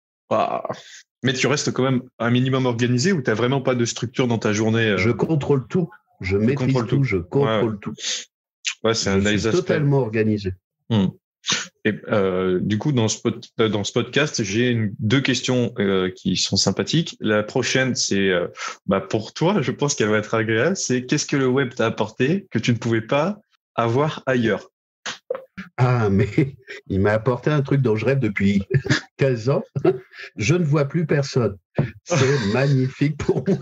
Mais tu restes quand même un minimum organisé ou tu n'as vraiment pas de structure dans ta journée? Je contrôle tout, je maîtrise tout, je contrôle tout. Ouais, c'est un je suis totalement organisé. Et du coup, dans ce podcast, j'ai 2 questions qui sont sympathiques. La prochaine, c'est pour toi, je pense qu'elle va être agréable. C'est qu'est-ce que le web t'a apporté que tu ne pouvais pas avoir ailleurs? Mais il m'a apporté un truc dont je rêve depuis 15 ans. Je ne vois plus personne. C'est magnifique pour moi.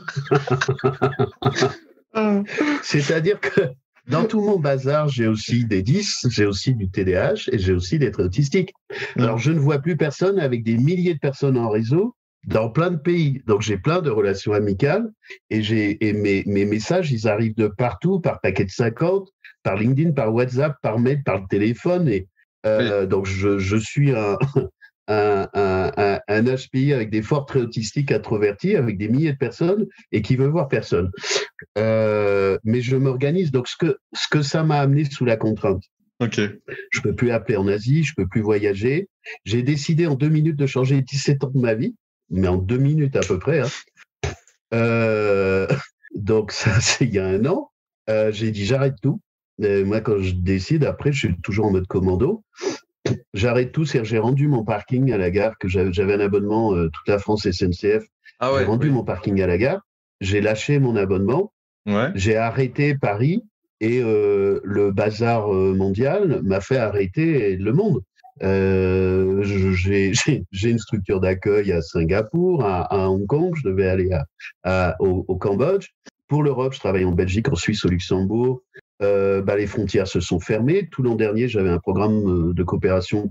C'est-à-dire que dans tout mon bazar, j'ai aussi des 10, j'ai aussi du TDAH et j'ai aussi des traits autistiques. Alors, je ne vois plus personne avec des milliers de personnes en réseau dans plein de pays. Donc, j'ai plein de relations amicales et mes messages, ils arrivent de partout, par paquet de 50, par LinkedIn, par WhatsApp, par mail, par le téléphone. Et donc, je suis un HPI avec des forts traits autistiques introvertis, avec des milliers de personnes et qui veut voir personne. Mais je m'organise. Donc, ce que ça m'a amené sous la contrainte. Okay. Je peux plus appeler en Asie, je peux plus voyager. J'ai décidé en 2 minutes de changer 17 ans de ma vie, mais en 2 minutes à peu près. Donc, ça, c'est il y a 1 an. J'ai dit, j'arrête tout. Moi, quand je décide, après, je suis toujours en mode commando. J'arrête tout, c'est-à-dire j'ai rendu mon parking à la gare, que j'avais un abonnement toute la France SNCF. J'ai rendu mon parking à la gare, j'ai lâché mon abonnement, j'ai arrêté Paris et le bazar mondial m'a fait arrêter le monde. J'ai une structure d'accueil à Singapour, à Hong Kong, je devais aller au Cambodge. Pour l'Europe, je travaille en Belgique, en Suisse, au Luxembourg. Les frontières se sont fermées. Tout l'an dernier, j'avais un programme de coopération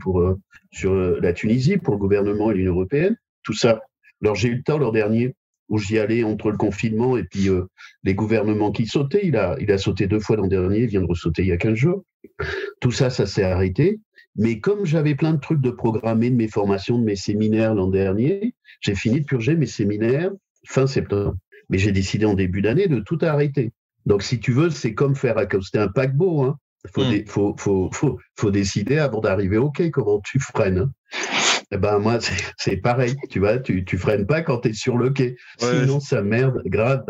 sur la Tunisie, pour le gouvernement et l'Union européenne. Tout ça. Alors, j'ai eu le temps l'an dernier où j'y allais entre le confinement et puis les gouvernements qui sautaient. Il a sauté 2 fois l'an dernier, il vient de ressauter il y a 15 jours. Tout ça, ça s'est arrêté. Mais comme j'avais plein de trucs de programmer, de mes formations, de mes séminaires l'an dernier, j'ai fini de purger mes séminaires fin septembre. Mais j'ai décidé en début d'année de tout arrêter. Donc, si tu veux, c'est comme faire accoster un paquebot. Hein. Faut décider avant d'arriver au quai comment tu freines. Moi, c'est pareil. Tu vois, tu freines pas quand tu es sur le quai. Sinon, ça merde grave.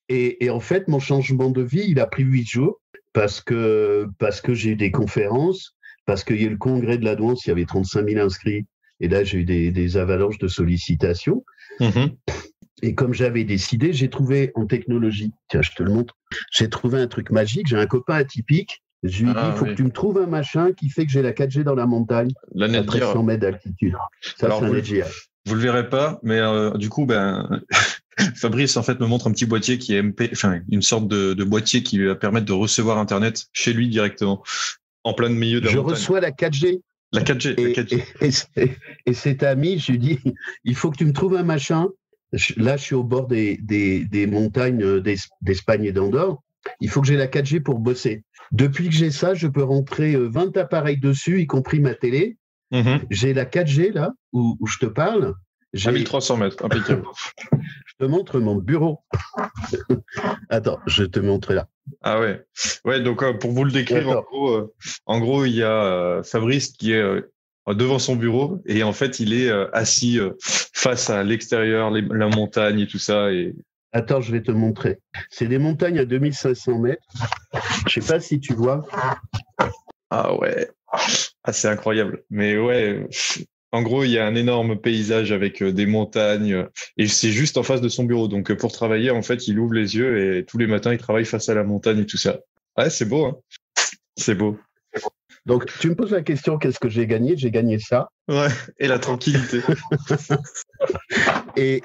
Et en fait, mon changement de vie, il a pris 8 jours parce que j'ai eu des conférences, parce qu'il y a eu le congrès de la douance, il y avait 35 000 inscrits. Et là, j'ai eu des avalanches de sollicitations. Et comme j'avais décidé, j'ai trouvé en technologie, tiens, je te le montre, j'ai trouvé un truc magique. J'ai un copain atypique. Je lui ai dit, il faut que tu me trouves un machin qui fait que j'ai la 4G dans la montagne, à 1300 mètres d'altitude. Ça, alors, c'est un Netgear. Vous le verrez pas, mais du coup, Fabrice, en fait, me montre un petit boîtier qui est une sorte de boîtier qui va permettre de recevoir Internet chez lui directement, en plein milieu de la montagne. Je reçois la 4G. La 4G. La 4G. Et cet ami, je lui dis, il faut que tu me trouves un machin. Là, je suis au bord des montagnes d'Espagne et d'Andorre. Il faut que j'ai la 4G pour bosser. Depuis que j'ai ça, je peux rentrer 20 appareils dessus, y compris ma télé. J'ai la 4G, là, où je te parle. À 1300 mètres, impeccable. Je te montre mon bureau. Attends, je te montre là. Ah ouais. Ouais, donc pour vous le décrire, en gros, il y a Fabrice qui est devant son bureau et en fait, il est assis face à l'extérieur, la montagne et tout ça. Et... Attends, je vais te montrer. C'est des montagnes à 2500 mètres. Je sais pas si tu vois. Ah ouais. Ah, c'est incroyable. Mais ouais, en gros, il y a un énorme paysage avec des montagnes et c'est juste en face de son bureau. Donc, pour travailler, en fait, il ouvre les yeux et tous les matins, il travaille face à la montagne et tout ça. Ouais, c'est beau, hein. C'est beau. Donc, tu me poses la question, qu'est-ce que j'ai gagné? J'ai gagné ça. Ouais, et la tranquillité. et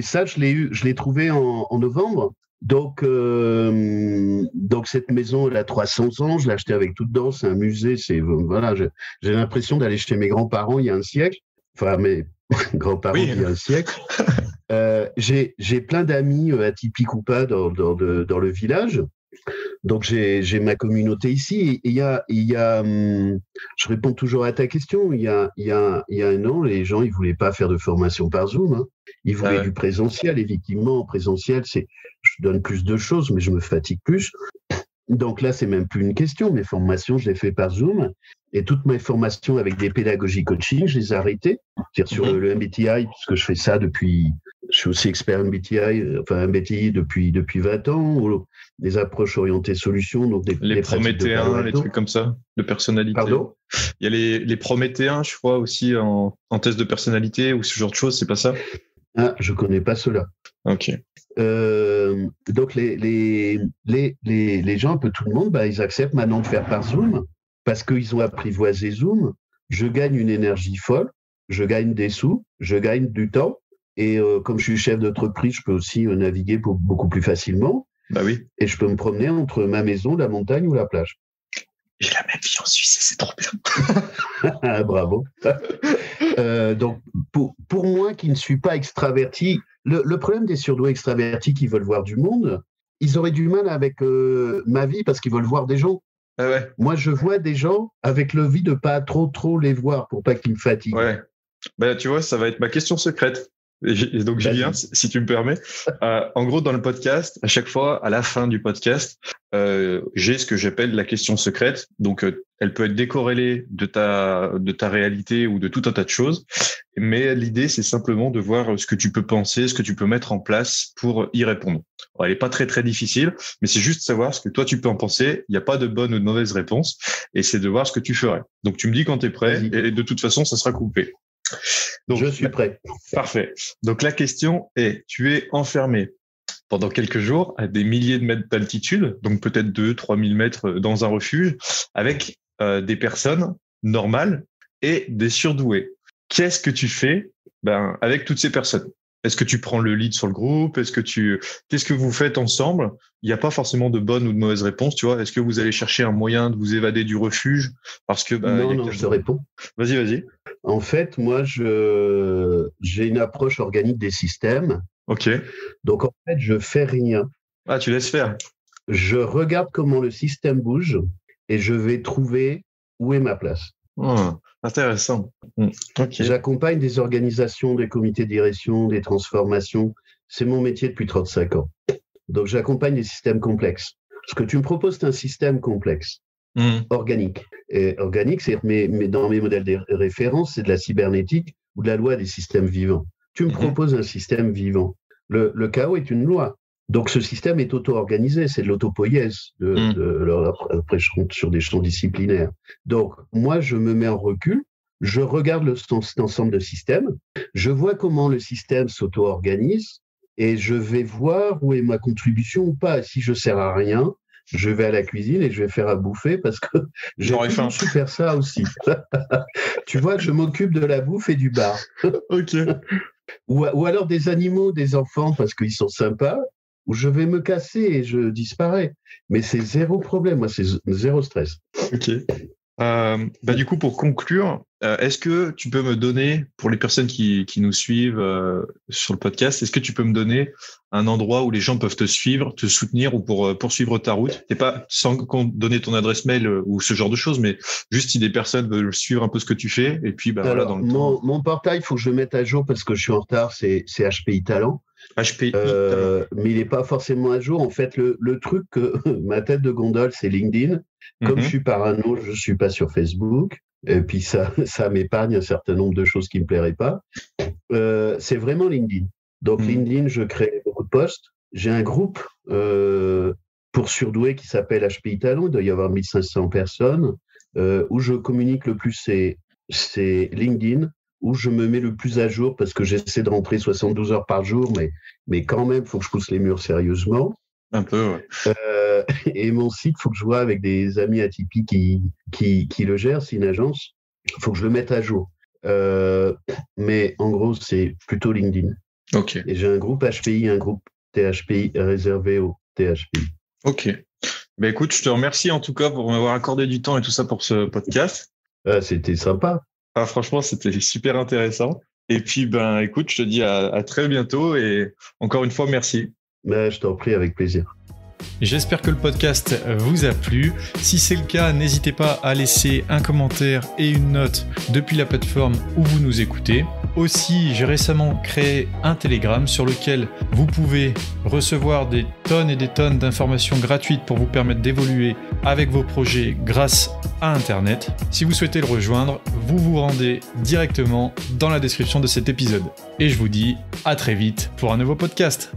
ça, je l'ai trouvé en novembre. Donc cette maison, elle a 300 ans. Je l'ai achetée avec tout dedans. C'est un musée. Voilà. J'ai l'impression d'aller chez mes grands-parents il y a un siècle. Enfin, mes grands-parents il y a un siècle. J'ai plein d'amis atypiques ou pas dans le village. Donc j'ai ma communauté ici. Et il y a je réponds toujours à ta question. Il y a un an, les gens ils voulaient pas faire de formation par Zoom. Hein. Ils voulaient du présentiel. Effectivement, en présentiel, je donne plus de choses, mais je me fatigue plus. Donc là, c'est même plus une question. Mes formations, je les fais par Zoom. Et toutes mes formations avec des pédagogies coaching, je les ai arrêtées. C'est-à-dire sur le MBTI, puisque je fais ça depuis... Je suis aussi expert MBTI depuis 20 ans. Des approches orientées solutions. Donc les Prométhéens, les trucs comme ça, de personnalité. Pardon ? Il y a les Prométhéens, je crois, aussi en test de personnalité ou ce genre de choses, c'est pas ça ? Ah, je connais pas cela. Ok. Donc les gens, un peu tout le monde, ils acceptent maintenant de faire par Zoom parce qu'ils ont apprivoisé Zoom. Je gagne une énergie folle, je gagne des sous, je gagne du temps et comme je suis chef d'entreprise, je peux aussi naviguer beaucoup plus facilement. Bah oui. Et je peux me promener entre ma maison, la montagne ou la plage. J'ai la même vie en Suisse et c'est trop bien. Bravo. Donc, pour moi qui ne suis pas extraverti, le problème des surdoués extravertis qui veulent voir du monde, ils auraient du mal avec ma vie parce qu'ils veulent voir des gens. Ah ouais. Moi, je vois des gens avec l'envie de pas trop les voir pour pas qu'ils me fatiguent. Ouais. Bah, tu vois, ça va être ma question secrète. Et donc, Julien, si tu me permets, en gros, dans le podcast, à chaque fois, à la fin du podcast, j'ai ce que j'appelle la question secrète. Donc, elle peut être décorrélée de ta réalité ou de tout un tas de choses. Mais l'idée, c'est simplement de voir ce que tu peux penser, ce que tu peux mettre en place pour y répondre. Alors, elle est pas très, très difficile, mais c'est juste savoir ce que toi, tu peux en penser. Il n'y a pas de bonne ou de mauvaise réponse. Et c'est de voir ce que tu ferais. Donc, tu me dis quand tu es prêt. Vas-y. Et de toute façon, ça sera coupé. Donc, je suis prêt. Parfait. Donc la question est, tu es enfermé pendant quelques jours à des milliers de mètres d'altitude, donc peut-être 2-3 000 mètres dans un refuge, avec des personnes normales et des surdoués. Qu'est-ce que tu fais avec toutes ces personnes ? Est-ce que tu prends le lead sur le groupe ? Qu'est-ce que vous faites ensemble ? Il n'y a pas forcément de bonne ou de mauvaise réponse, tu vois. Est-ce que vous allez chercher un moyen de vous évader du refuge ? Parce que non, je te réponds. Vas-y. En fait, moi, j'ai une approche organique des systèmes. Ok. Donc, en fait, je fais rien. Ah, tu laisses faire. Je regarde comment le système bouge et je vais trouver où est ma place. Intéressant. Okay. J'accompagne des organisations, des comités de direction, des transformations. C'est mon métier depuis 35 ans. Donc, j'accompagne des systèmes complexes. Ce que tu me proposes, c'est un système complexe, organique. Et organique, c'est mais dans mes modèles de référence, c'est de la cybernétique ou de la loi des systèmes vivants. Tu me proposes un système vivant. Le chaos est une loi. Donc, ce système est auto-organisé, c'est de l'autopoïèse. Après, je rentre sur des champs disciplinaires. Donc, moi, je me mets en recul, je regarde cet ensemble de systèmes, je vois comment le système s'auto-organise et je vais voir où est ma contribution ou pas. Si je sers à rien, je vais à la cuisine et je vais faire à bouffer parce que j'ai toujours su faire ça aussi. Tu vois, je m'occupe de la bouffe et du bar. Ok. Ou alors des animaux, des enfants parce qu'ils sont sympas. Où je vais me casser et je disparais. Mais c'est zéro problème, moi, c'est zéro stress. Ok. Du coup, pour conclure, est-ce que tu peux me donner, pour les personnes qui nous suivent sur le podcast, est-ce que tu peux me donner un endroit où les gens peuvent te suivre, te soutenir ou pour poursuivre ta route? Et pas sans donner ton adresse mail ou ce genre de choses, mais juste si des personnes veulent suivre un peu ce que tu fais. Et puis, Alors, voilà, dans le temps. mon portail, il faut que je le mette à jour parce que je suis en retard, c'est HPI Talent. HPI. Mais il n'est pas forcément à jour. En fait, le truc, ma tête de gondole, c'est LinkedIn. Comme je suis parano, je ne suis pas sur Facebook. Et puis, ça m'épargne un certain nombre de choses qui ne me plairaient pas. C'est vraiment LinkedIn. Donc, LinkedIn, je crée beaucoup de posts. J'ai un groupe pour surdoués qui s'appelle HPI Talent. Il doit y avoir 1500 personnes. Où je communique le plus, c'est LinkedIn, où je me mets le plus à jour parce que j'essaie de rentrer 72 heures par jour, mais quand même, il faut que je pousse les murs sérieusement. Un peu, ouais. Et mon site, il faut que je vois avec des amis atypiques qui le gèrent, c'est une agence. Il faut que je le mette à jour. Mais en gros, c'est plutôt LinkedIn. Ok. Et j'ai un groupe HPI, un groupe THPI réservé au THPI. Ok. Écoute, je te remercie en tout cas pour m'avoir accordé du temps et tout ça pour ce podcast. C'était sympa. Franchement, c'était super intéressant. Et puis, écoute, je te dis à très bientôt et encore une fois, merci. Je t'en prie, avec plaisir. J'espère que le podcast vous a plu. Si c'est le cas, n'hésitez pas à laisser un commentaire et une note depuis la plateforme où vous nous écoutez. Aussi, j'ai récemment créé un Telegram sur lequel vous pouvez recevoir des tonnes et des tonnes d'informations gratuites pour vous permettre d'évoluer avec vos projets grâce à Internet. Si vous souhaitez le rejoindre, vous vous rendez directement dans la description de cet épisode. Et je vous dis à très vite pour un nouveau podcast.